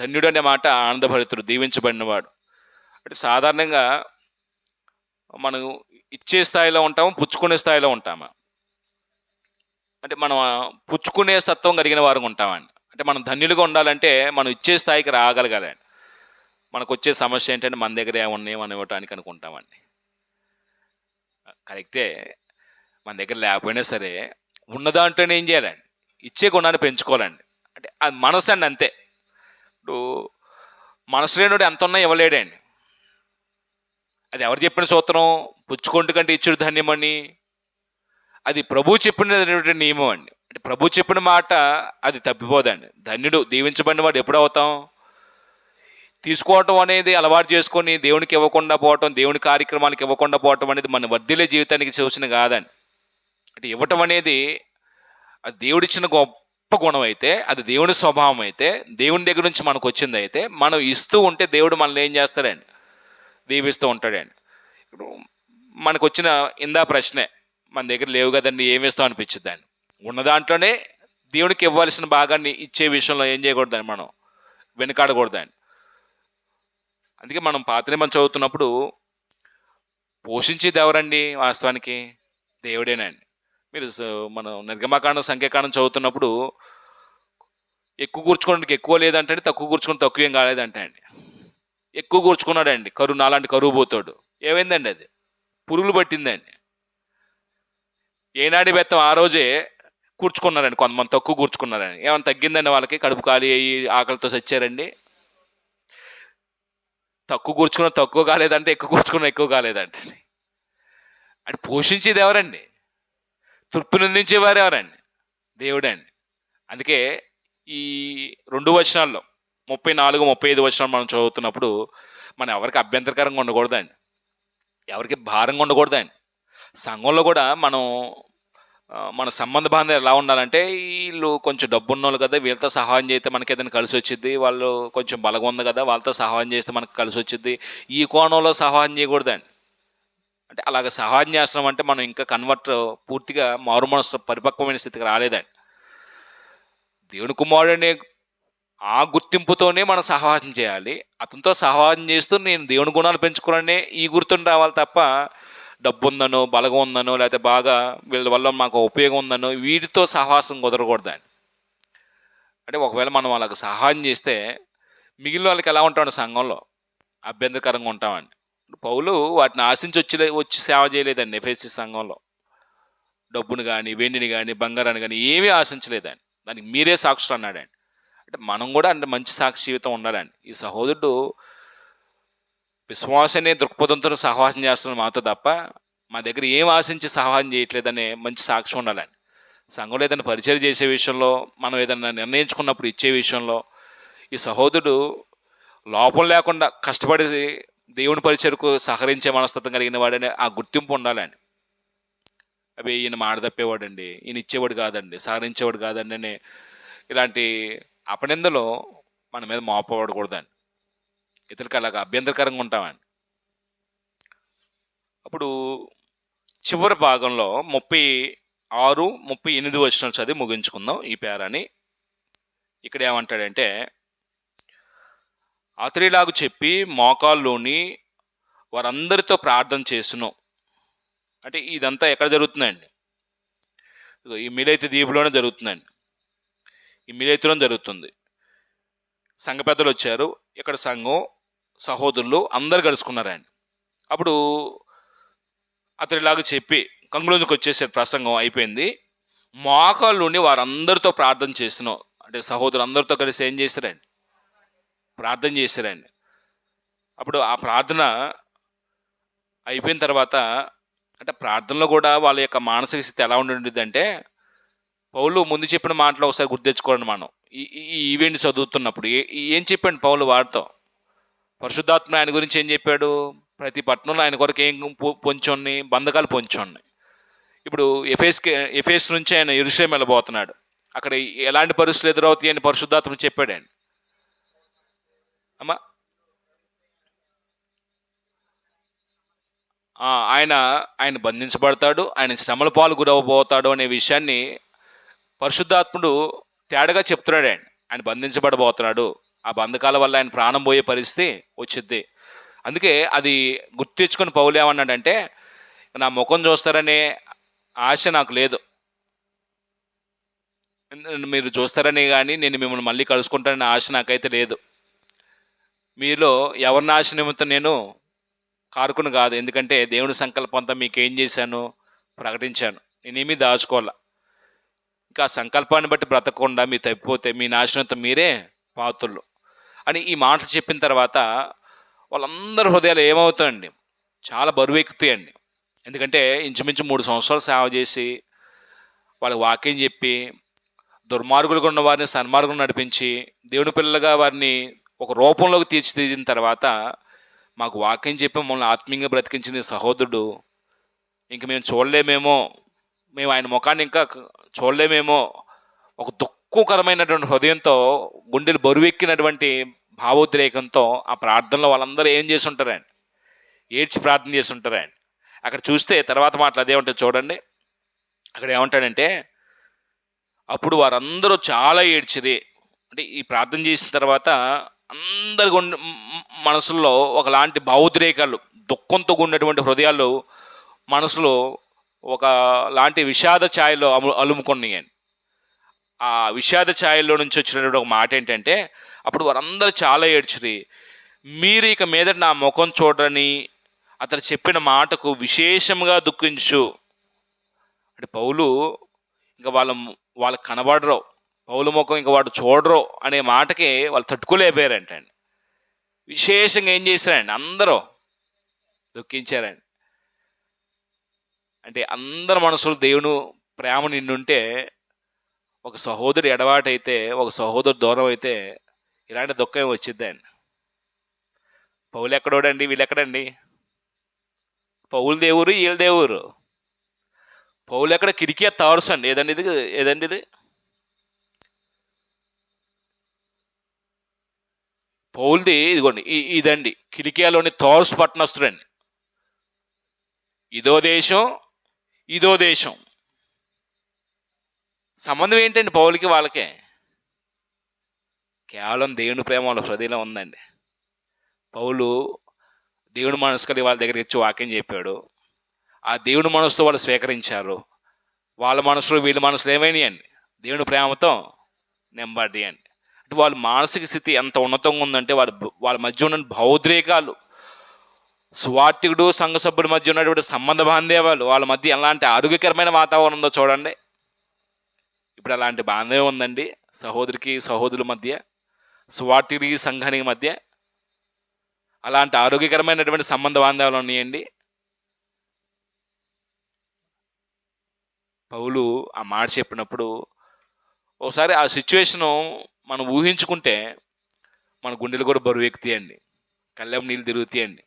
ధన్యుడు అనే మాట ఆనందభరితుడు, దీవించబడినవాడు. అంటే సాధారణంగా మనం ఇచ్చే స్థాయిలో ఉంటాము, పుచ్చుకునే స్థాయిలో ఉంటామా? అంటే మనం పుచ్చుకునే తత్వం కలిగిన వారు ఉంటామండి. అంటే మనం ధన్యులుగా ఉండాలంటే మనం ఇచ్చే స్థాయికి రాగలగాలండి. మనకు వచ్చే సమస్య ఏంటంటే మన దగ్గర ఏమున్నాయి మనం ఇవ్వటానికి అనుకుంటామండి. కరెక్టే, మన దగ్గర లేకపోయినా సరే ఉన్న దాంట్లోనే ఏం చేయాలండి? ఇచ్చే గుణాన్ని పెంచుకోవాలండి. అంటే అది మనసు అండి, అంతే. ఇప్పుడు మనసు లేనుడు ఎంత ఉన్నా ఇవ్వలేడండి. అది ఎవరు చెప్పిన సూత్రం? పుచ్చుకొంటు కంటే ఇచ్చుడు ధన్యమని. అది ప్రభు చెప్పినటువంటి నియమం అండి. అంటే ప్రభు చెప్పిన మాట అది తప్పిపోదండి. ధన్యుడు, దీవించబడిన వాడు ఎప్పుడు అవుతాం? తీసుకోవటం అనేది అలవాటు చేసుకొని దేవునికి ఇవ్వకుండా పోవటం, దేవుని కార్యక్రమానికి ఇవ్వకుండా పోవటం అనేది మన వర్ధిల్లే జీవితానికి సూచన కాదండి. అంటే ఇవ్వటం అనేది అది దేవుడిచ్చిన గొప్ప గుణం అయితే, అది దేవుని స్వభావం అయితే, దేవుని దగ్గర నుంచి మనకు వచ్చింది అయితే, మనం ఇస్తూ ఉంటే దేవుడు మనల్ని ఏం చేస్తాడండి? దీవిస్తూ ఉంటాడండి. ఇప్పుడు మనకు వచ్చిన ఇందా ప్రశ్నే, మన దగ్గర లేవు కదండి ఏమి ఇస్తాం అనిపించిందండి. ఉన్న దాంట్లోనే దేవునికి ఇవ్వాల్సిన భాగాన్ని ఇచ్చే విషయంలో ఏం చేయకూడదండి? మనం వెనుకాడకూడదండి. అందుకే మనం పాత నిబంధన చదువుతున్నప్పుడు పోషించేది ఎవరండి? వాస్తవానికి దేవుడేనండి. మీరు మనం నిర్గమకాండం సంఖ్యాకాండం చదువుతున్నప్పుడు ఎక్కువ కూర్చుకోవడానికి ఎక్కువ లేదంటే, తక్కువ కూర్చుకొని తక్కువ ఏం కాలేదంటే అండి. ఎక్కువ కూర్చుకున్నాడండి, నాలాంటి కరువు పోతాడు. ఏమైందండి? అది పురుగులు పట్టిందండి. ఏనాడి బెత్తం ఆ రోజే కూర్చుకున్నారండి, కొంతమంది తక్కువ కూర్చుకున్నారండి. ఏమైనా తగ్గిందండి వాళ్ళకి? కడుపు ఖాళీ అయ్యి ఆకలితో చచ్చారండి? తక్కువ కూర్చుకున్న తక్కువ కాలేదంటే, ఎక్కువ కూర్చుకున్న ఎక్కువ కాలేదంటే. అంటే పోషించేది ఎవరండి? తృప్తి నిందించేవారు ఎవరండి? దేవుడండి. అందుకే ఈ 2 వచనాల్లో 34, 35 వచనాలు మనం చదువుతున్నప్పుడు మనం ఎవరికి అభ్యంతరకరంగా ఉండకూడదండి, ఎవరికి భారంగా ఉండకూడదండి. సంఘంలో కూడా మనం మన సంబంధ బాంధం ఎలా ఉండాలంటే, వీళ్ళు కొంచెం డబ్బున్నోళ్ళు కదా, వీళ్ళతో సహాయం చేస్తే మనకి ఏదైనా కలిసి వచ్చింది, వాళ్ళు కొంచెం బలంగా ఉంది కదా, వాళ్ళతో సహాయం చేస్తే మనకు కలిసి వచ్చింది, ఈ కోణంలో సహాయం చేయకూడదండి. అంటే అలాగ సహాయం చేస్తున్నాం అంటే మనం ఇంకా పూర్తిగా మారు మనసు పరిపక్వమైన స్థితికి రాలేదండి. దేవుని కుమారుడనే ఆ గుర్తింపుతోనే మనం సహవాసం చేయాలి. అతనితో సహవాసం చేస్తూ నేను దేవుని గుణాలు పెంచుకోవాలనే ఈ గుర్తుని రావాలి తప్ప, డబ్బు ఉందనో, బలగం ఉందనో, లేకపోతే బాగా వీళ్ళ వల్ల మాకు ఉపయోగం ఉందనో వీటితో సహవాసం కుదరకూడదండి. అంటే ఒకవేళ మనం వాళ్ళకి సహాయం చేస్తే మిగిలిన వాళ్ళకి ఎలా ఉంటామండి? సంఘంలో అభ్యంతరకరంగా ఉంటామండి. పౌలు వాటిని ఆశించి వచ్చి సేవ చేయలేదండి. ఎఫెసీ సంఘంలో డబ్బును కానీ, వెండిని కానీ, బంగారాన్ని కానీ ఏమీ ఆశించలేదండి. దానికి మీరే సాక్షులు అన్నాడండి. అంటే మనం కూడా అంటే మంచి సాక్షి జీవితం ఉండాలండి. ఈ సహోదరుడు విశ్వాసనే దృక్పథంతో సహవాసం చేస్తున్న మాతో తప్ప, మా దగ్గర ఏం ఆశించి సహాయం చేయట్లేదనే మంచి సాక్ష్యం ఉండాలండి. సంఘంలో ఏదైనా పరిచయం చేసే విషయంలో, మనం ఏదైనా నిర్ణయించుకున్నప్పుడు ఇచ్చే విషయంలో, ఈ సహోదరుడు లోపం లేకుండా కష్టపడి దేవుని పరిచయకు సహకరించే మనస్తత్వం కలిగిన వాడనే ఆ గుర్తింపు ఉండాలండి. అవి ఈయన మాట తప్పేవాడండి, ఈయన ఇచ్చేవాడు కాదండి, సహకరించేవాడు కాదండి అని ఇలాంటి అపనిందలు మన మీద మోపబడకూడదండి. ఇతరులకు అలాగ అభ్యంతరకరంగా ఉంటామండి. అప్పుడు చివరి భాగంలో 36, 38 వచనాలు చదివి ముగించుకుందాం ఈ పేరాని. ఇక్కడ ఏమంటాడంటే, అతడిలాగా చెప్పి మోకాల్లోని వారందరితో ప్రార్థన చేసును. అంటే ఇదంతా ఎక్కడ జరుగుతుందండి? ఈ మిలైతు దీపులోనే జరుగుతుందండి. ఈ మిలైతులోనే జరుగుతుంది. సంఘ పెద్దలు వచ్చారు, ఇక్కడ సంఘం సహోదరులు అందరు కలుసుకున్నారండి. అప్పుడు అతడిలాగా చెప్పి కంగులోనికి వచ్చేసారు, ప్రసంగం అయిపోయింది. మోకాళ్ళుండి వారందరితో ప్రార్థన చేసినాం. అంటే సహోదరులు అందరితో కలిసి ఏం చేశారండి? ప్రార్థన చేశారండి. అప్పుడు ఆ ప్రార్థన అయిపోయిన తర్వాత, అంటే ప్రార్థనలో కూడా వాళ్ళ యొక్క మానసిక స్థితి ఎలా ఉండిందంటే, పౌలు ముందు చెప్పిన మాటలు ఒకసారి గుర్తు తెచ్చుకోండి. మనం ఈ ఈవెంట్ చదువుతున్నప్పుడు ఏం చెప్పండి పౌలు వారితో? పరిశుద్ధాత్మ ఆయన గురించి ఏం చెప్పాడు? ప్రతి పట్టణంలో ఆయన కొరకు ఏం పొంచున్నాయి? బంధకాలు పొంచున్నాయి. ఇప్పుడు ఎఫెస్ నుంచి ఆయన యెరూషలేము వెళ్ళబోతున్నాడు. అక్కడ ఎలాంటి పరిస్థితులు ఎదురవుతాయి అని పరిశుద్ధాత్మ చెప్పాడండి. అమ్మా, ఆయన బంధించబడతాడు, ఆయన శ్రమల పాలు గురవబోతాడు అనే విషయాన్ని పరిశుద్ధాత్ముడు తేడాగా చెప్తున్నాడండి. ఆయన బంధించబడబోతున్నాడు, ఆ బంధకాల వల్ల ఆయన ప్రాణం పోయే పరిస్థితి వచ్చింది. అందుకే అది గుర్తు తెచ్చుకొని పౌలు ఏమన్నాడంటే, నా ముఖం చూస్తారనే ఆశ నాకు లేదు, మీరు చూస్తారని కానీ నేను మిమ్మల్ని మళ్ళీ కలుసుకుంటాననే ఆశ నాకైతే లేదు. మీలో ఎవరిని ఆశ నిమిత్తం నేను కారుకుని కాదు, ఎందుకంటే దేవుని సంకల్పం అంతా మీకు ఏం చేశాను? ప్రకటించాను. నేనేమీ దాచుకోవాలా. ఇంకా ఆ సంకల్పాన్ని బట్టి బ్రతకకుండా మీరు తప్పిపోతే మీ నాశనంతో మీరే పాత్రులు అని ఈ మాటలు చెప్పిన తర్వాత వాళ్ళందరి హృదయాలు ఏమవుతాయండి? చాలా బరువెక్కుతాయండి. ఎందుకంటే ఇంచుమించు 3 సంవత్సరాలు సేవ చేసి వాళ్ళకి వాక్యం చెప్పి దుర్మార్గులుగా ఉన్న వారిని సన్మార్గం నడిపించి దేవుని పిల్లలుగా వారిని ఒక రూపంలోకి తీర్చిదిద్దిన తర్వాత, మాకు వాక్యం చెప్పి మమ్మల్ని ఆత్మీయంగా బ్రతికించిన సహోదరుడు ఇంక మేము చూడలేమేమో, మేము ఆయన ముఖాన్ని ఇంకా చూడలేమేమో, ఒక దుఃఖకరమైనటువంటి హృదయంతో, గుండెలు బరువెక్కినటువంటి భావోద్రేకంతో ఆ ప్రార్థనలో వాళ్ళందరూ ఏం చేసి ఉంటారండి? ఏడ్చి ప్రార్థన చేసి ఉంటారండి. అక్కడ చూస్తే తర్వాత మాటలు అదే ఉంటుంది చూడండి. అక్కడ ఏమంటాడంటే, అప్పుడు వారందరూ చాలా ఏడ్చిరి. అంటే ఈ ప్రార్థన చేసిన తర్వాత అందరి మనసుల్లో ఒకలాంటి భావోద్రేకాలు, దుఃఖంతో ఉన్నటువంటి హృదయాలు మనసులో ఒక లాంటి విషాద ఛాయలో అలుముకున్నాయండి. ఆ విషాద ఛాయల్లో నుంచి వచ్చినటువంటి ఒక మాట ఏంటంటే, అప్పుడు వారందరూ చాలా ఏడ్చిరి. మీరు ఇక మీదట నా ముఖం చూడని అతడు చెప్పిన మాటకు విశేషంగా దుఃఖించు. అంటే పౌలు ఇంకా వాళ్ళకి కనబడరు, పౌలు ముఖం ఇంకా వాడు చూడరు అనే మాటకి వాళ్ళు తట్టుకోలేకపోయారంటండి. విశేషంగా ఏం చేశారండి, అందరూ దుఃఖించారండి. అంటే అందరి మనసులో దేవుని ప్రేమ నిండుంటే, ఒక సహోదరు ఎడవాటైతే, ఒక సహోదరు దూరం అయితే ఇలాంటి దుఃఖం వచ్చిద్దండి. పౌలు ఎక్కడోడండి, వీళ్ళు ఎక్కడండి? పౌలు దేవురు, వీళ్ళ దేవురు. పౌలు ఎక్కడ? కిడికియా తార్సు అండి. ఏదండి ఇది? పౌల్ది ఇదిగోండి, ఇదండి కిలికియాలోని తార్సు పట్టణస్తుడండి. ఇదో దేశం. సంబంధం ఏంటండి పౌలుకి వాళ్ళకే? కేవలం దేవుని ప్రేమ వాళ్ళ హృదయంలో ఉందండి. పౌలు దేవుని మనసు కలిగి వాళ్ళ దగ్గరికి వచ్చి వాక్యం చెప్పాడు. ఆ దేవుని మనసుతో వాళ్ళు స్వీకరించారు. వాళ్ళ మనసులో వీళ్ళ మనసులో ఏమైనాయండి? దేవుని ప్రేమతో నింపడ్డాయండి. అంటే వాళ్ళ మానసిక స్థితి ఎంత ఉన్నతంగా ఉందంటే, వాళ్ళ మధ్య ఉన్న భావోద్రేకాలు, సువార్థికుడు సంఘ సభ్యుల మధ్య ఉన్నటువంటి సంబంధ బాంధవ్యాలు, వాళ్ళ మధ్య ఎలాంటి ఆరోగ్యకరమైన వాతావరణం ఉందో చూడండి. ఇప్పుడు అలాంటి బాంధవ్యం ఉందండి సహోదరికి సహోదరుల మధ్య, సువార్థికుడికి సంఘానికి మధ్య అలాంటి ఆరోగ్యకరమైనటువంటి సంబంధ బాంధవ్యాలు ఉన్నాయండి. పౌలు ఆ మాట చెప్పినప్పుడు ఒకసారి ఆ సిచ్యువేషను మనం ఊహించుకుంటే మన గుండెలు కూడా బరువు ఎక్కుతాయండి, కళ్ళెం నీళ్ళు తిరుగుతాయండి.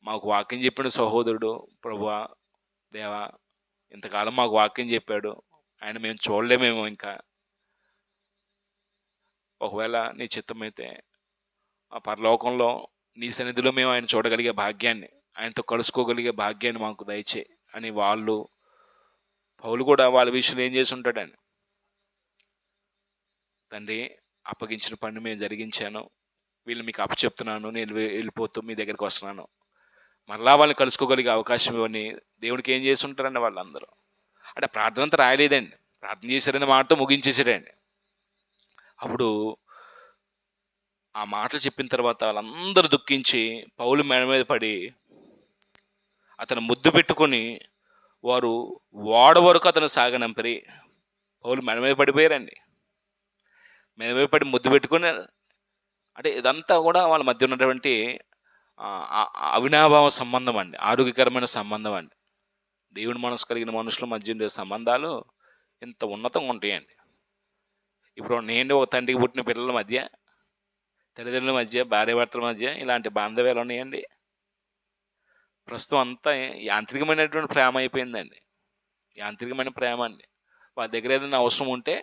మాకు వాక్యం చెప్పిన సహోదరుడు, ప్రభువా దేవా ఇంతకాలం మాకు వాక్యం చెప్పాడు, ఆయన మేము చూడలేమేమో, ఇంకా ఒకవేళ నీ చిత్తమైతే ఆ పరలోకంలో నీ సన్నిధిలో మేము ఆయన చూడగలిగే భాగ్యాన్ని, ఆయనతో కలుసుకోగలిగే భాగ్యాన్ని మాకు దయచే అని పౌలు కూడా వాళ్ళ విషయంలో ఏం చేసి ఉంటాడండి, తండ్రి అప్పగించిన పని మేము జరిగించాను, వీళ్ళు మీకు అప్పచెప్తున్నాను, నేను వెళ్ళిపోతూ మీ దగ్గరికి వస్తున్నాను, మరలా వాళ్ళని కలుసుకోగలిగే అవకాశం ఇవ్వని దేవుడికి ఏం చేసి ఉంటారండి వాళ్ళందరూ. అంటే ప్రార్థన అంతా రాయలేదండి, ప్రార్థన చేశారనే మాటతో ముగించేసాడండి. అప్పుడు ఆ మాటలు చెప్పిన తర్వాత వాళ్ళందరూ దుఃఖించి పౌలు మెడ మీద పడి అతను ముద్దు పెట్టుకొని వారు ఓడ వరకు అతను సాగనంపరి. పౌలు మెడ మీద పడిపోయారండి, మెడ మీద పడి ముద్దు పెట్టుకొని. అంటే ఇదంతా కూడా వాళ్ళ మధ్య ఉన్నటువంటి అవినాభావ సంబంధం అండి, ఆరోగ్యకరమైన సంబంధం అండి. దేవుని మనసు కలిగిన మనుషుల మధ్య ఉండే సంబంధాలు ఇంత ఉన్నతంగా ఉంటాయండి. ఇప్పుడు నేను ఒక తండ్రికి పుట్టిన పిల్లల మధ్య, తల్లిదండ్రుల మధ్య, భార్యాభర్తల మధ్య ఇలాంటి బాంధవ్యాలు ఉన్నాయండి. ప్రస్తుతం అంతా యాంత్రికమైనటువంటి ప్రేమ అయిపోయిందండి, యాంత్రికమైన ప్రేమ అండి. వాళ్ళ దగ్గర ఏదైనా అవసరం ఉంటే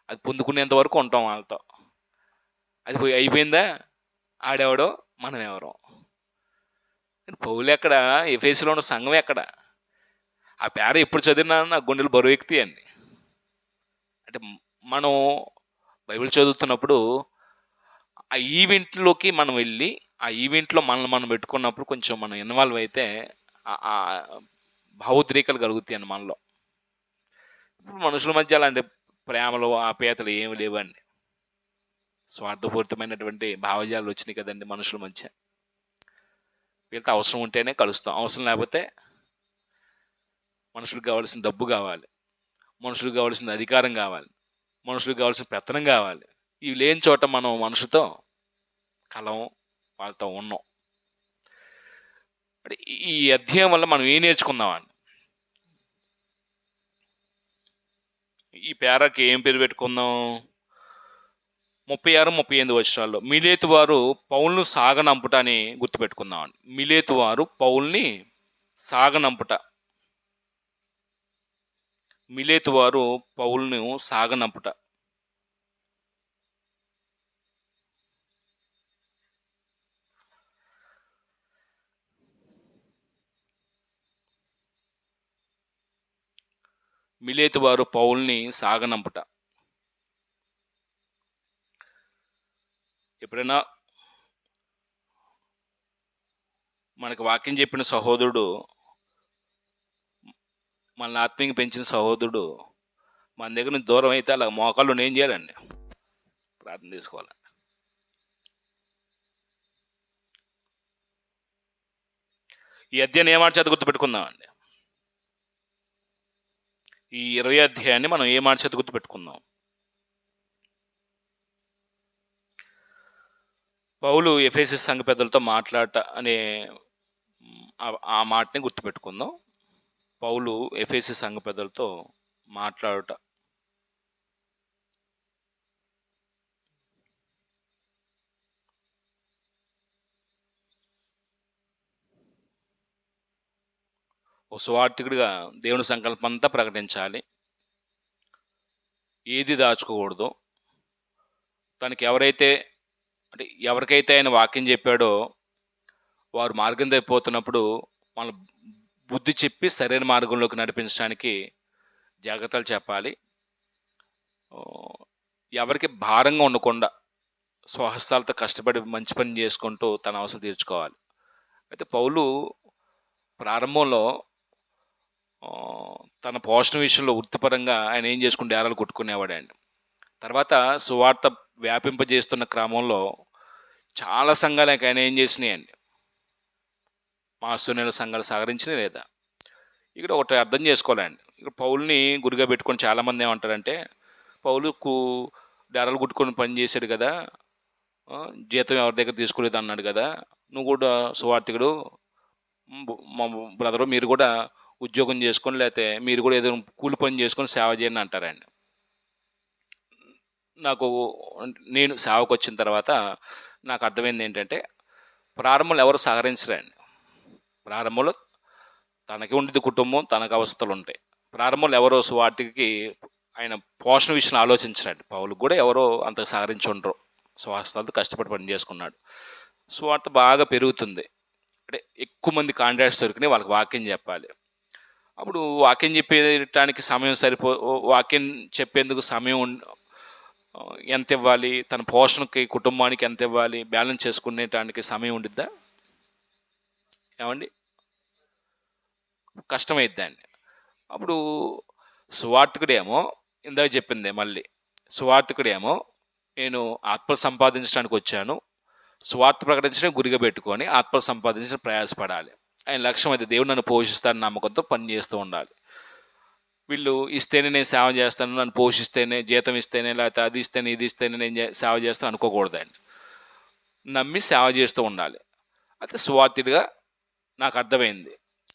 అది పొందుకునేంత వరకు ఉంటాం వాళ్ళతో. అది అయిపోయిందా, ఆడెవడో మనం ఎవరో. పౌలు ఎక్కడ, ఎఫెసులో ఉన్న సంఘం ఎక్కడ? ఆ పేర ఎప్పుడు చదివినా నా గుండెలు బరువు ఎక్కుతాయండి. అంటే మనం బైబిల్ చదువుతున్నప్పుడు ఆ ఈవెంట్లోకి మనం వెళ్ళి ఆ ఈవెంట్లో మనల్ని మనం పెట్టుకున్నప్పుడు కొంచెం మనం ఇన్వాల్వ్ అయితే ఆ భావోద్రేకాలు కలుగుతాయండి మనలో. ఇప్పుడు మనుషుల మధ్య అలాంటి ప్రేమలు ఆప్యాయతలు ఏమి లేవండి, స్వార్థపూరితమైనటువంటి భావజాలు వచ్చినాయి కదండి మనుషుల మధ్య. వీళ్ళతో అవసరం ఉంటేనే కలుస్తాం, అవసరం లేకపోతే మనుషులకు కావాల్సిన డబ్బు కావాలి, మనుషులకు కావాల్సిన అధికారం కావాలి, మనుషులకు కావాల్సిన పెత్తనం కావాలి. ఇవి లేని చోట మనం మనుషుతో కలం, వాళ్ళతో ఉన్నాం. అంటే ఈ అధ్యాయం వల్ల మనం ఏం నేర్చుకుందామండి? ఈ పేరాకి ఏం పేరు పెట్టుకుందాం? 36, 38 వచనాల్లో మిలేతు వారు పౌల్ను సాగనంపుట అని గుర్తుపెట్టుకుందామండి. మిలేతు వారు పౌల్ని సాగనంపుట. మిలేతు వారు పౌల్ను సాగనంపుట. మిలేతు వారు పౌల్ని సాగనంపుట. ఎప్పుడైనా మనకు వాక్యం చెప్పిన సహోదరుడు మనల్ని ఆత్మీయంగా పెంచిన సహోదరుడు మన దగ్గర నుంచి దూరం అయితే అలా మోకాళ్ళు ఏం చేయాలండి? ప్రార్థన చేసుకోవాలి. ఈ అధ్యాయం ఏ మాట చేత గుర్తుపెట్టుకుందామండి? ఈ 20 అధ్యాయాన్ని మనం ఏ మాట చేత గుర్తుపెట్టుకుందాం? పౌలు ఎఫెసీ సంఘ పెద్దలతో మాట్లాడట అనే ఆ మాటని గుర్తుపెట్టుకుందాం. పౌలు ఎఫెసీ సంఘ పెద్దలతో మాట్లాడుట. ఓ సువార్థికుడిగా దేవుని సంకల్పం అంతా ప్రకటించాలి. ఏది దాచుకోకూడదు. తనకి ఎవరికైతే ఆయన వాక్యం చెప్పాడో వారు మార్గం తప్పిపోతున్నప్పుడు మన బుద్ధి చెప్పి సరైన మార్గంలోకి నడిపించడానికి జాగ్రత్తలు చెప్పాలి. ఎవరికి భారంగా ఉండకుండా స్వహస్తాలతో కష్టపడి మంచి పని చేసుకుంటూ తన అవసరం తీర్చుకోవాలి. అయితే పౌలు ప్రారంభంలో తన పోషణ విషయంలో వృత్తిపరంగా ఆయన ఏం చేసుకుని డేరాలు కొట్టుకునేవాడండి. తర్వాత సువార్త వ్యాపింపజేస్తున్న క్రమంలో చాలా సంఘాలు ఆయన ఏం చేసినాయండి? మాస్తున్న సంఘాలు సహకరించినాయి లేదా? ఇక్కడ ఒకటి అర్థం చేసుకోవాలండి. ఇక్కడ పౌల్ని గురిగా పెట్టుకొని చాలామంది ఏమంటారంటే, పౌలుకు డేరాలు కుట్టుకొని పని చేశాడు కదా, జీతం ఎవరి దగ్గర తీసుకోలేదు అన్నాడు కదా, నువ్వు కూడా సువార్థికుడు, మా బ్రదరు మీరు కూడా ఉద్యోగం చేసుకొని లేకపోతే మీరు కూడా ఏదో కూలి పని చేసుకొని సేవ చేయండి అంటారండి. నేను సేవకు వచ్చిన తర్వాత నాకు అర్థమైంది ఏంటంటే, ప్రారంభంలో ఎవరు సహకరించరండి. ప్రారంభంలో తనకి ఉండేది కుటుంబం, తనకు అవస్థలు ఉంటాయి. ప్రారంభంలో ఎవరో సువార్థికి ఆయన పోషణ విషయం ఆలోచించరండి. పౌలుకు కూడా ఎవరో అంత సహకరించి ఉండరు. స్వాస్థాలతో కష్టపడి పని చేసుకున్నాడు. సువార్త బాగా పెరుగుతుంది. అంటే ఎక్కువ మంది కాంట్రాక్ట్స్ దొరికినాయి, వాళ్ళకి వాక్యం చెప్పాలి. అప్పుడు వాక్యం చెప్పేటానికి సమయం వాక్యం చెప్పేందుకు సమయం ఎంత ఇవ్వాలి, తన పోషణకి కుటుంబానికి ఎంత ఇవ్వాలి, బ్యాలెన్స్ చేసుకునేటానికి సమయం ఉండిద్దా? ఏమండి? కష్టమైద్దండి. అప్పుడు సువార్థికుడేమో ఇందాక చెప్పిందే మళ్ళీ, సువార్థికుడేమో నేను ఆత్మలు సంపాదించడానికి వచ్చాను, సువార్త ప్రకటించడం గురిగా పెట్టుకొని ఆత్మలు సంపాదించడం ప్రయాసపడాలి. ఆయన లక్ష్యం అయితే దేవుడు నన్ను పోషిస్తాను నమ్మకంతో పని చేస్తూ ఉండాలి. వీళ్ళు ఇస్తేనే నేను సేవ చేస్తాను, నన్ను పోషిస్తేనే, జీతం ఇస్తేనే, లేకపోతే అది ఇస్తేనే ఇది ఇస్తేనే నేను సేవ చేస్తాను అనుకోకూడదండి. నమ్మి సేవ చేస్తూ ఉండాలి. అయితే సువార్థిడిగా నాకు అర్థమైంది.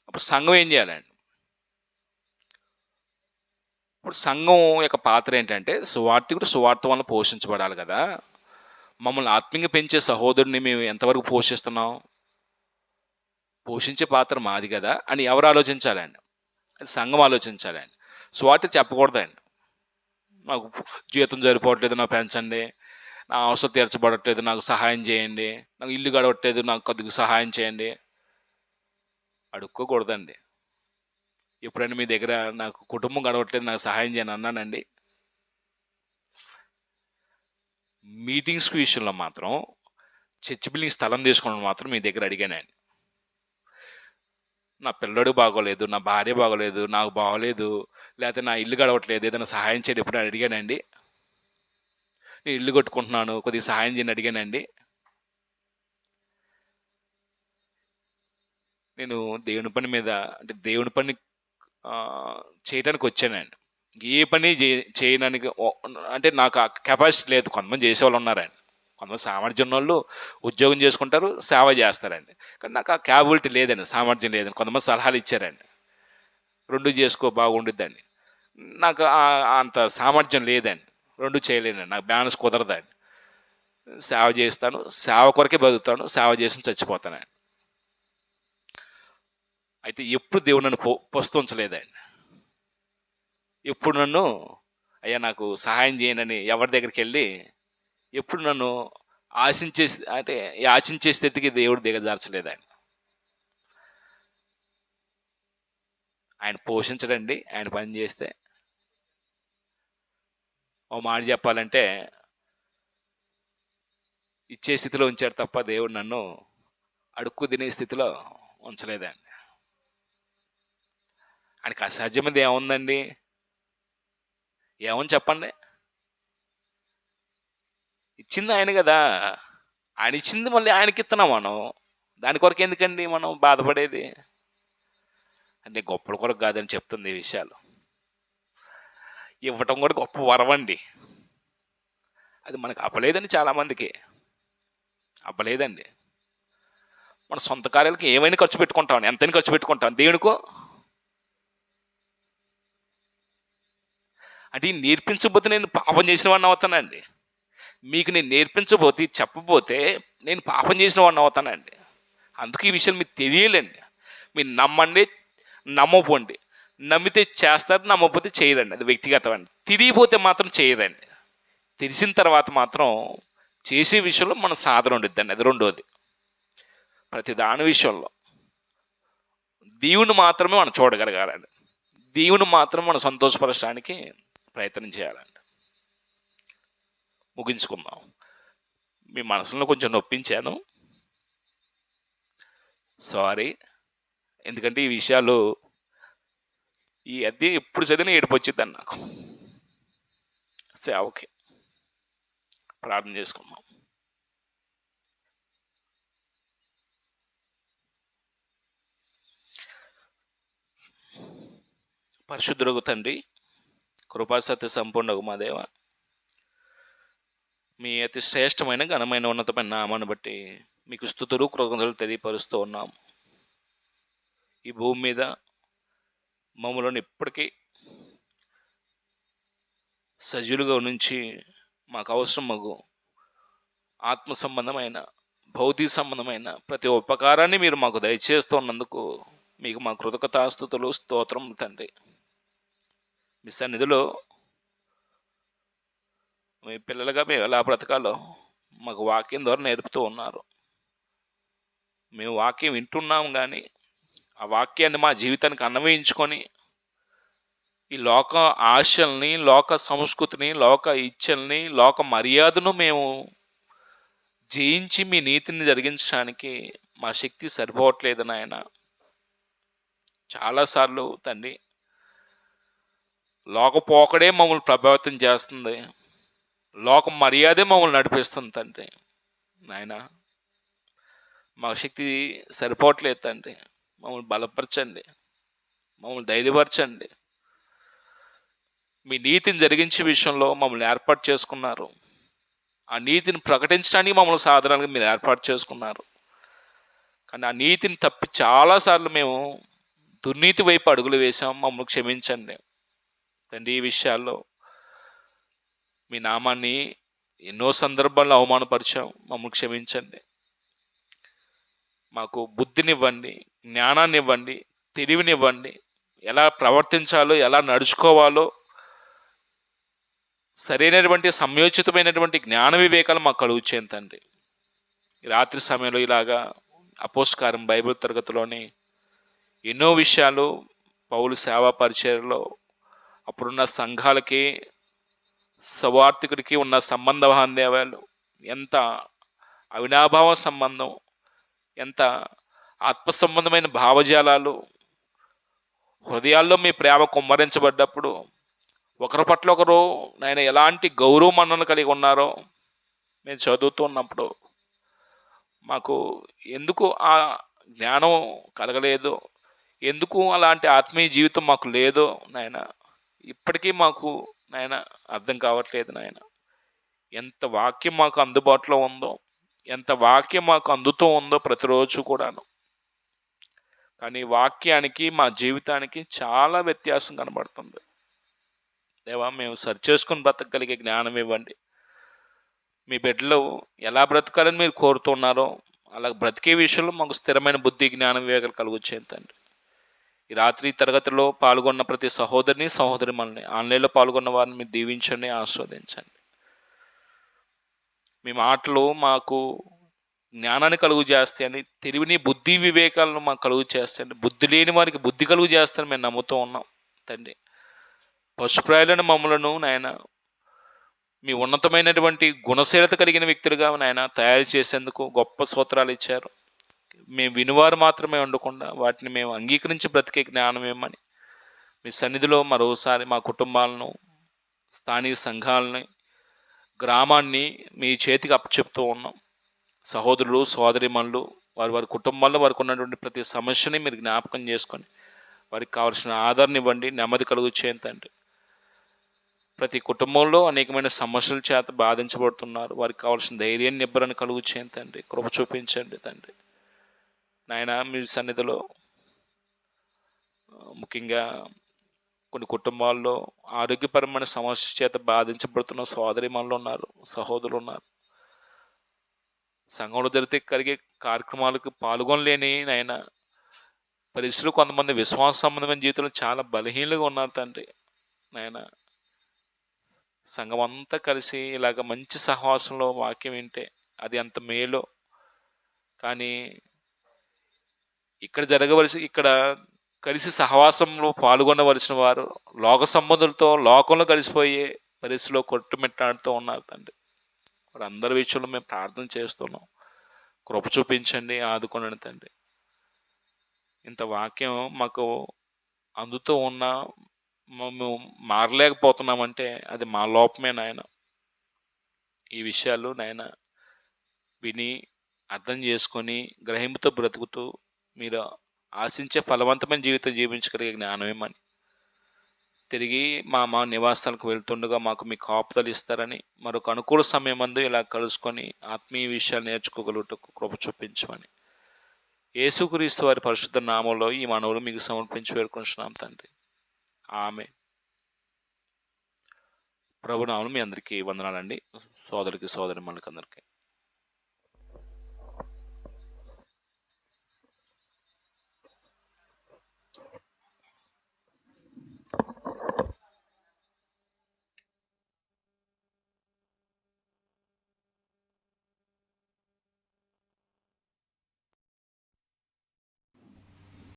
అప్పుడు సంఘం ఏం చేయాలండి? ఇప్పుడు సంఘం యొక్క పాత్ర ఏంటంటే, సువార్థికుడు సువార్త వల్ల పోషించబడాలి కదా. మమ్మల్ని ఆత్మీయంగా పెంచే సహోదరుని మేము ఎంతవరకు పోషిస్తున్నాం? పోషించే పాత్ర మాది కదా అని ఎవరు ఆలోచించాలండి? అది సంఘం ఆలోచించాలండి. సువార్త చెప్పకూడదండి, నాకు జీతం సరిపోవట్లేదు, నాకు పెంచండి, నా అవసరం తీర్చబడట్లేదు, నాకు సహాయం చేయండి, నాకు ఇల్లు గడవట్లేదు, నాకు కొద్దిగా సహాయం చేయండి అడుక్కోకూడదండి. ఎప్పుడైనా మీ దగ్గర నాకు కుటుంబం గడవట్లేదు, నాకు సహాయం చేయని అన్నానండి? మీటింగ్స్ విషయంలో మాత్రం, చర్చ్ బిల్డింగ్ స్థలం తీసుకోవడం మాత్రం మీ దగ్గర అడిగానండి. నా పిల్లడు బాగోలేదు, నా భార్య బాగోలేదు, నాకు బాగోలేదు, లేకపోతే నా ఇల్లు గడవట్లేదు, ఏదైనా సహాయం చేయడం ఎప్పుడు అడిగానండి? నేను ఇల్లు కట్టుకుంటున్నాను, కొద్దిగా సహాయం చేయని అడిగానండి? నేను దేవుని పని మీద, అంటే దేవుని పని చేయడానికి వచ్చానండి. ఏ పని చేయడానికి అంటే నాకు ఆ కెపాసిటీ లేదు. కొంతమంది చేసేవాళ్ళు ఉన్నారండి, కొంతమంది సామర్థ్యం ఉన్న వాళ్ళు ఉద్యోగం చేసుకుంటారు, సేవ చేస్తారండి. కానీ నాకు ఆ క్యాపబిలిటీ లేదండి, సామర్థ్యం లేదండి. కొంతమంది సలహాలు ఇచ్చారండి, రెండు చేసుకో బాగుండిద్దండి. నాకు అంత సామర్థ్యం లేదండి, రెండు చేయలేనండి, నాకు బ్యాలెన్స్ కుదరదండి. సేవ చేస్తాను, సేవ కొరకే బతుకుతాను, సేవ చేసి చచ్చిపోతానండి. అయితే ఎప్పుడు దేవుడు నన్ను పొస్తుంచలేదండి. ఎప్పుడు నన్ను అయ్యా నాకు సహాయం చేయనని ఎవరి దగ్గరికి వెళ్ళి ఎప్పుడు నన్ను యాచించే స్థితికి దేవుడు దిగజార్చలేదండి. ఆయన పోషించడండి, ఆయన పని చేస్తే. ఓ మాట చెప్పాలంటే, ఇచ్చే స్థితిలో ఉంచాడు తప్ప దేవుడు నన్ను అడుక్కు తినే స్థితిలో ఉంచలేదండి. ఆయనకి అసాధ్యమైనది ఏముందండి? ఏమని చెప్పండి? ఇచ్చింది ఆయన కదా! ఆయన ఇచ్చింది మళ్ళీ ఆయనకి ఇస్తున్నాం మనం. దాని కొరకు ఎందుకండి మనం బాధపడేది? అంటే గొప్పల కొరకు కాదని చెప్తుంది ఈ విషయాలు. ఇవ్వటం కూడా గొప్ప వరం అండి. అది మనకు అవ్వలేదండి, చాలామందికి అవ్వలేదండి. మన సొంత కార్యాలకి ఏమైనా ఖర్చు పెట్టుకుంటాం, ఎంతైనా ఖర్చు పెట్టుకుంటాం. దేవునికో అంటే నేర్పించకపోతే నేను పాపం చేసిన వాడిని అవుతానండి. మీకు నేను నేర్పించబోతే, చెప్పబోతే నేను పాపం చేసిన వాడిని అవుతానండి. అందుకే ఈ విషయం మీకు తెలియాలండి. మీరు నమ్మండి, నమ్మపోండి. నమ్మితే చేస్తారు, నమ్మకపోతే చేయరండి. అది వ్యక్తిగతం అండి. తిరిగిపోతే మాత్రం చేయరండి. తెలిసిన తర్వాత మాత్రం చేసే విషయంలో మన సాధన ఉండిద్దండి. అది రెండోది. ప్రతి దాని విషయంలో దేవుని మాత్రమే మనం చూడగలగాలండి. దేవుని మాత్రం మనం సంతోషపరచడానికి ప్రయత్నం చేయాలండి. ముగించుకుందాం. మీ మనసులో కొంచెం నొప్పించాను, సారీ. ఎందుకంటే ఈ విషయాలు ఈ అద్దె ఎప్పుడు చదివినా ఏడుపు వచ్చిద్దండి నాకు. ఓకే, ప్రార్థన చేసుకుందాం. పరిశుద్ధుడగు తండ్రి, కృపాసత్య సంపూర్ణకు మా దేవ, మీ అతి శ్రేష్టమైన ఘనమైన ఉన్నతమైన నామాన్ని బట్టి మీకు స్తుతులు కృతజ్ఞతలు తెలియపరుస్తూ ఉన్నాము. ఈ భూమి మీద మమ్మల్ని ఇప్పటికీ సజీలుగా నుంచి మాకు అవసరం మగు ఆత్మ సంబంధమైన, భౌతిక సంబంధమైన ప్రతి ఉపకారాన్ని మీరు మాకు దయచేస్తున్నందుకు మీకు మా కృతజ్ఞతాస్తుతులు, స్తోత్రం తండ్రి. మీ సన్నిధిలో మీ పిల్లలుగా మేము ఎలా బ్రతకాలో మాకు వాక్యం ద్వారా నేర్పుతూ ఉన్నారు. మేము వాక్యం వింటున్నాం, కానీ ఆ వాక్యాన్ని మా జీవితానికి అన్వయించుకొని ఈ లోక ఆశల్ని, లోక సంస్కృతిని, లోక ఇచ్చల్ని, లోక మర్యాదను మేము జయించి మీ నీతిని జరిగించడానికి మా శక్తి సరిపోవట్లేదు నాయన. చాలాసార్లు తండ్రి లోకపోకడే మమ్మల్ని ప్రభావితం చేస్తుంది, లోక మర్యాదే మమ్మల్ని నడిపిస్తుంది తండ్రి. నాయన మా శక్తి సరిపోవట్లేదు తండ్రి. మమ్మల్ని బలపరచండి, మమ్మల్ని ధైర్యపరచండి. మీ నీతిని జరిగించే విషయంలో మమ్మల్ని ఏర్పాటు చేసుకున్నారు. ఆ నీతిని ప్రకటించడానికి మమ్మల్ని సాధారణంగా మీరు ఏర్పాటు చేసుకున్నారు. కానీ ఆ నీతిని తప్పి చాలాసార్లు మేము దుర్నీతి వైపు అడుగులు వేసాం. మమ్మల్ని క్షమించండి తండ్రి. ఈ విషయాల్లో మీ నామాన్ని ఎన్నో సందర్భాల్లో అవమానపరిచాం. మమ్మల్ని క్షమించండి. మాకు బుద్ధినివ్వండి, జ్ఞానాన్ని ఇవ్వండి, తెలివినివ్వండి. ఎలా ప్రవర్తించాలో, ఎలా నడుచుకోవాలో సరైనటువంటి సంయోచితమైనటువంటి జ్ఞాన వివేకాలు మాకు కలుగు చేయండి తండ్రి. రాత్రి సమయంలో ఇలాగా అపోస్తకార్యం బైబిల్ తరగతిలోని ఎన్నో విషయాలు పౌలు సేవా పరిచర్యలో అప్పుడున్న సంఘాలకి, సవార్థికుడికి ఉన్న సంబంధ బాంధవ్యాలు, ఎంత అవినాభావ సంబంధం, ఎంత ఆత్మ సంబంధమైన భావజాలాలు, హృదయాల్లో మీ ప్రేమ కుమ్మరించబడ్డప్పుడు ఒకరి పట్ల ఒకరు నేను ఎలాంటి గౌరవ మన్ననలు కలిగి ఉన్నారో మేము చదువుతున్నప్పుడు మాకు ఎందుకు ఆ జ్ఞానం కలగలేదు, ఎందుకు అలాంటి ఆత్మీయ జీవితం మాకు లేదో నాయన ఇప్పటికీ మాకు నాయన అర్థం కావట్లేదు నాయన. ఎంత వాక్యం మాకు అందుబాటులో ఉందో, ఎంత వాక్యం మాకు అందుతూ ఉందో ప్రతిరోజు కూడాను, కానీ వాక్యానికి మా జీవితానికి చాలా వ్యత్యాసం కనబడుతుంది. దేవా, మేము సరి చేసుకుని బ్రతకగలిగే జ్ఞానం ఇవ్వండి. మీ బిడ్డలు ఎలా బ్రతకాలని మీరు కోరుతున్నారో అలా బ్రతికే విషయంలో మాకు స్థిరమైన బుద్ధి, జ్ఞానం, వివేకాలు కలుగు చేయండి. ఈ రాత్రి తరగతిలో పాల్గొన్న ప్రతి సహోదరిని, సహోదరి మనల్ని ఆన్లైన్లో పాల్గొన్న వారిని మీరు దీవించండి, ఆస్వాదించండి. మీ మాటలు మాకు జ్ఞానాన్ని కలుగు చేస్తాయని, తెలివిని, బుద్ధి, వివేకాలను మాకు కలుగు చేస్తాయండి. బుద్ధి లేని వారికి బుద్ధి కలుగు చేస్తారని మేము నమ్ముతూ ఉన్నాం తండ్రి. పశుప్రాయులను మమ్మలను నాయన మీ ఉన్నతమైనటువంటి గుణశీలత కలిగిన వ్యక్తులుగా నాయన తయారు చేసేందుకు గొప్ప సూత్రాలు ఇచ్చారు. మేము వినువారు మాత్రమే ఉండకుండా వాటిని మేము అంగీకరించి బ్రతికే జ్ఞానం ఏమని మీ సన్నిధిలో మరోసారి మా కుటుంబాలను, స్థానిక సంఘాలని, గ్రామాన్ని మీ చేతికి అప్పచెప్తూ ఉన్నాం. సహోదరులు, సోదరిమణులు వారి వారి కుటుంబాల్లో వారికి ఉన్నటువంటి ప్రతి సమస్యని మీరు జ్ఞాపకం చేసుకొని వారికి కావాల్సిన ఆదరణ ఇవ్వండి, నెమ్మది కలుగు చేయండి తండ్రి. ప్రతి కుటుంబంలో అనేకమైన సమస్యల చేత బాధించబడుతున్నారు. వారికి కావాల్సిన ధైర్యాన్ని, నిబ్బరాన్ని కలుగు చేయండి తండ్రి. కృప చూపించండి తండ్రి. నాయన మీ సన్నిధిలో ముఖ్యంగా కొన్ని కుటుంబాల్లో ఆరోగ్యపరమైన సమస్య చేత బాధించబడుతున్న సోదరిమణులు ఉన్నారు, సహోదరులు ఉన్నారు. సంఘంలో జరిగితే కలిగే కార్యక్రమాలకు పాల్గొనలేని నాయన పరిస్థితులు కొంతమంది విశ్వాస సంబంధమైన జీవితంలో చాలా బలహీనంగా ఉన్నారు తండ్రి. నాయన సంఘం అంతా కలిసి ఇలాగ మంచి సహవాసంలో వాక్యం వింటే అది అంత మేలో. కానీ ఇక్కడ కలిసి సహవాసంలో పాల్గొనవలసిన వారు లోక సంబంధులతో లోకంలో కలిసిపోయే పరిస్థితిలో కొట్టుమిట్టాడుతూ ఉన్నారు తండ్రి. వారు అందరి విషయంలో మేము ప్రార్థన చేస్తున్నాం. కృప చూపించండి, ఆదుకోండి తండ్రి. ఇంత వాక్యం మాకు అందుతూ ఉన్నా మేము మారలేకపోతున్నామంటే అది మా లోపమే నాయన. ఈ విషయాలు నాయన విని అర్థం చేసుకొని గ్రహింపుతో బ్రతుకుతూ మీరు ఆశించే ఫలవంతమైన జీవితం జీవించగలిగే జ్ఞానమేమని తిరిగి మా నివాసాలకు వెళ్తుండగా మాకు మీ కాపుదలు ఇస్తారని మరొక అనుకూల సమయం అందు ఇలా కలుసుకొని ఆత్మీయ విషయాలు నేర్చుకోగలుగుటకు కృప చూపించమని యేసుక్రీస్తు వారి పరిశుద్ధ నామంలో ఈ మనవులు మీకు సమర్పించి వేడుకుంటున్నాం తండ్రి. ఆమె ప్రభునామమున మీ అందరికీ వందనాలండి. సోదరికి సోదరి మనకి అందరికీ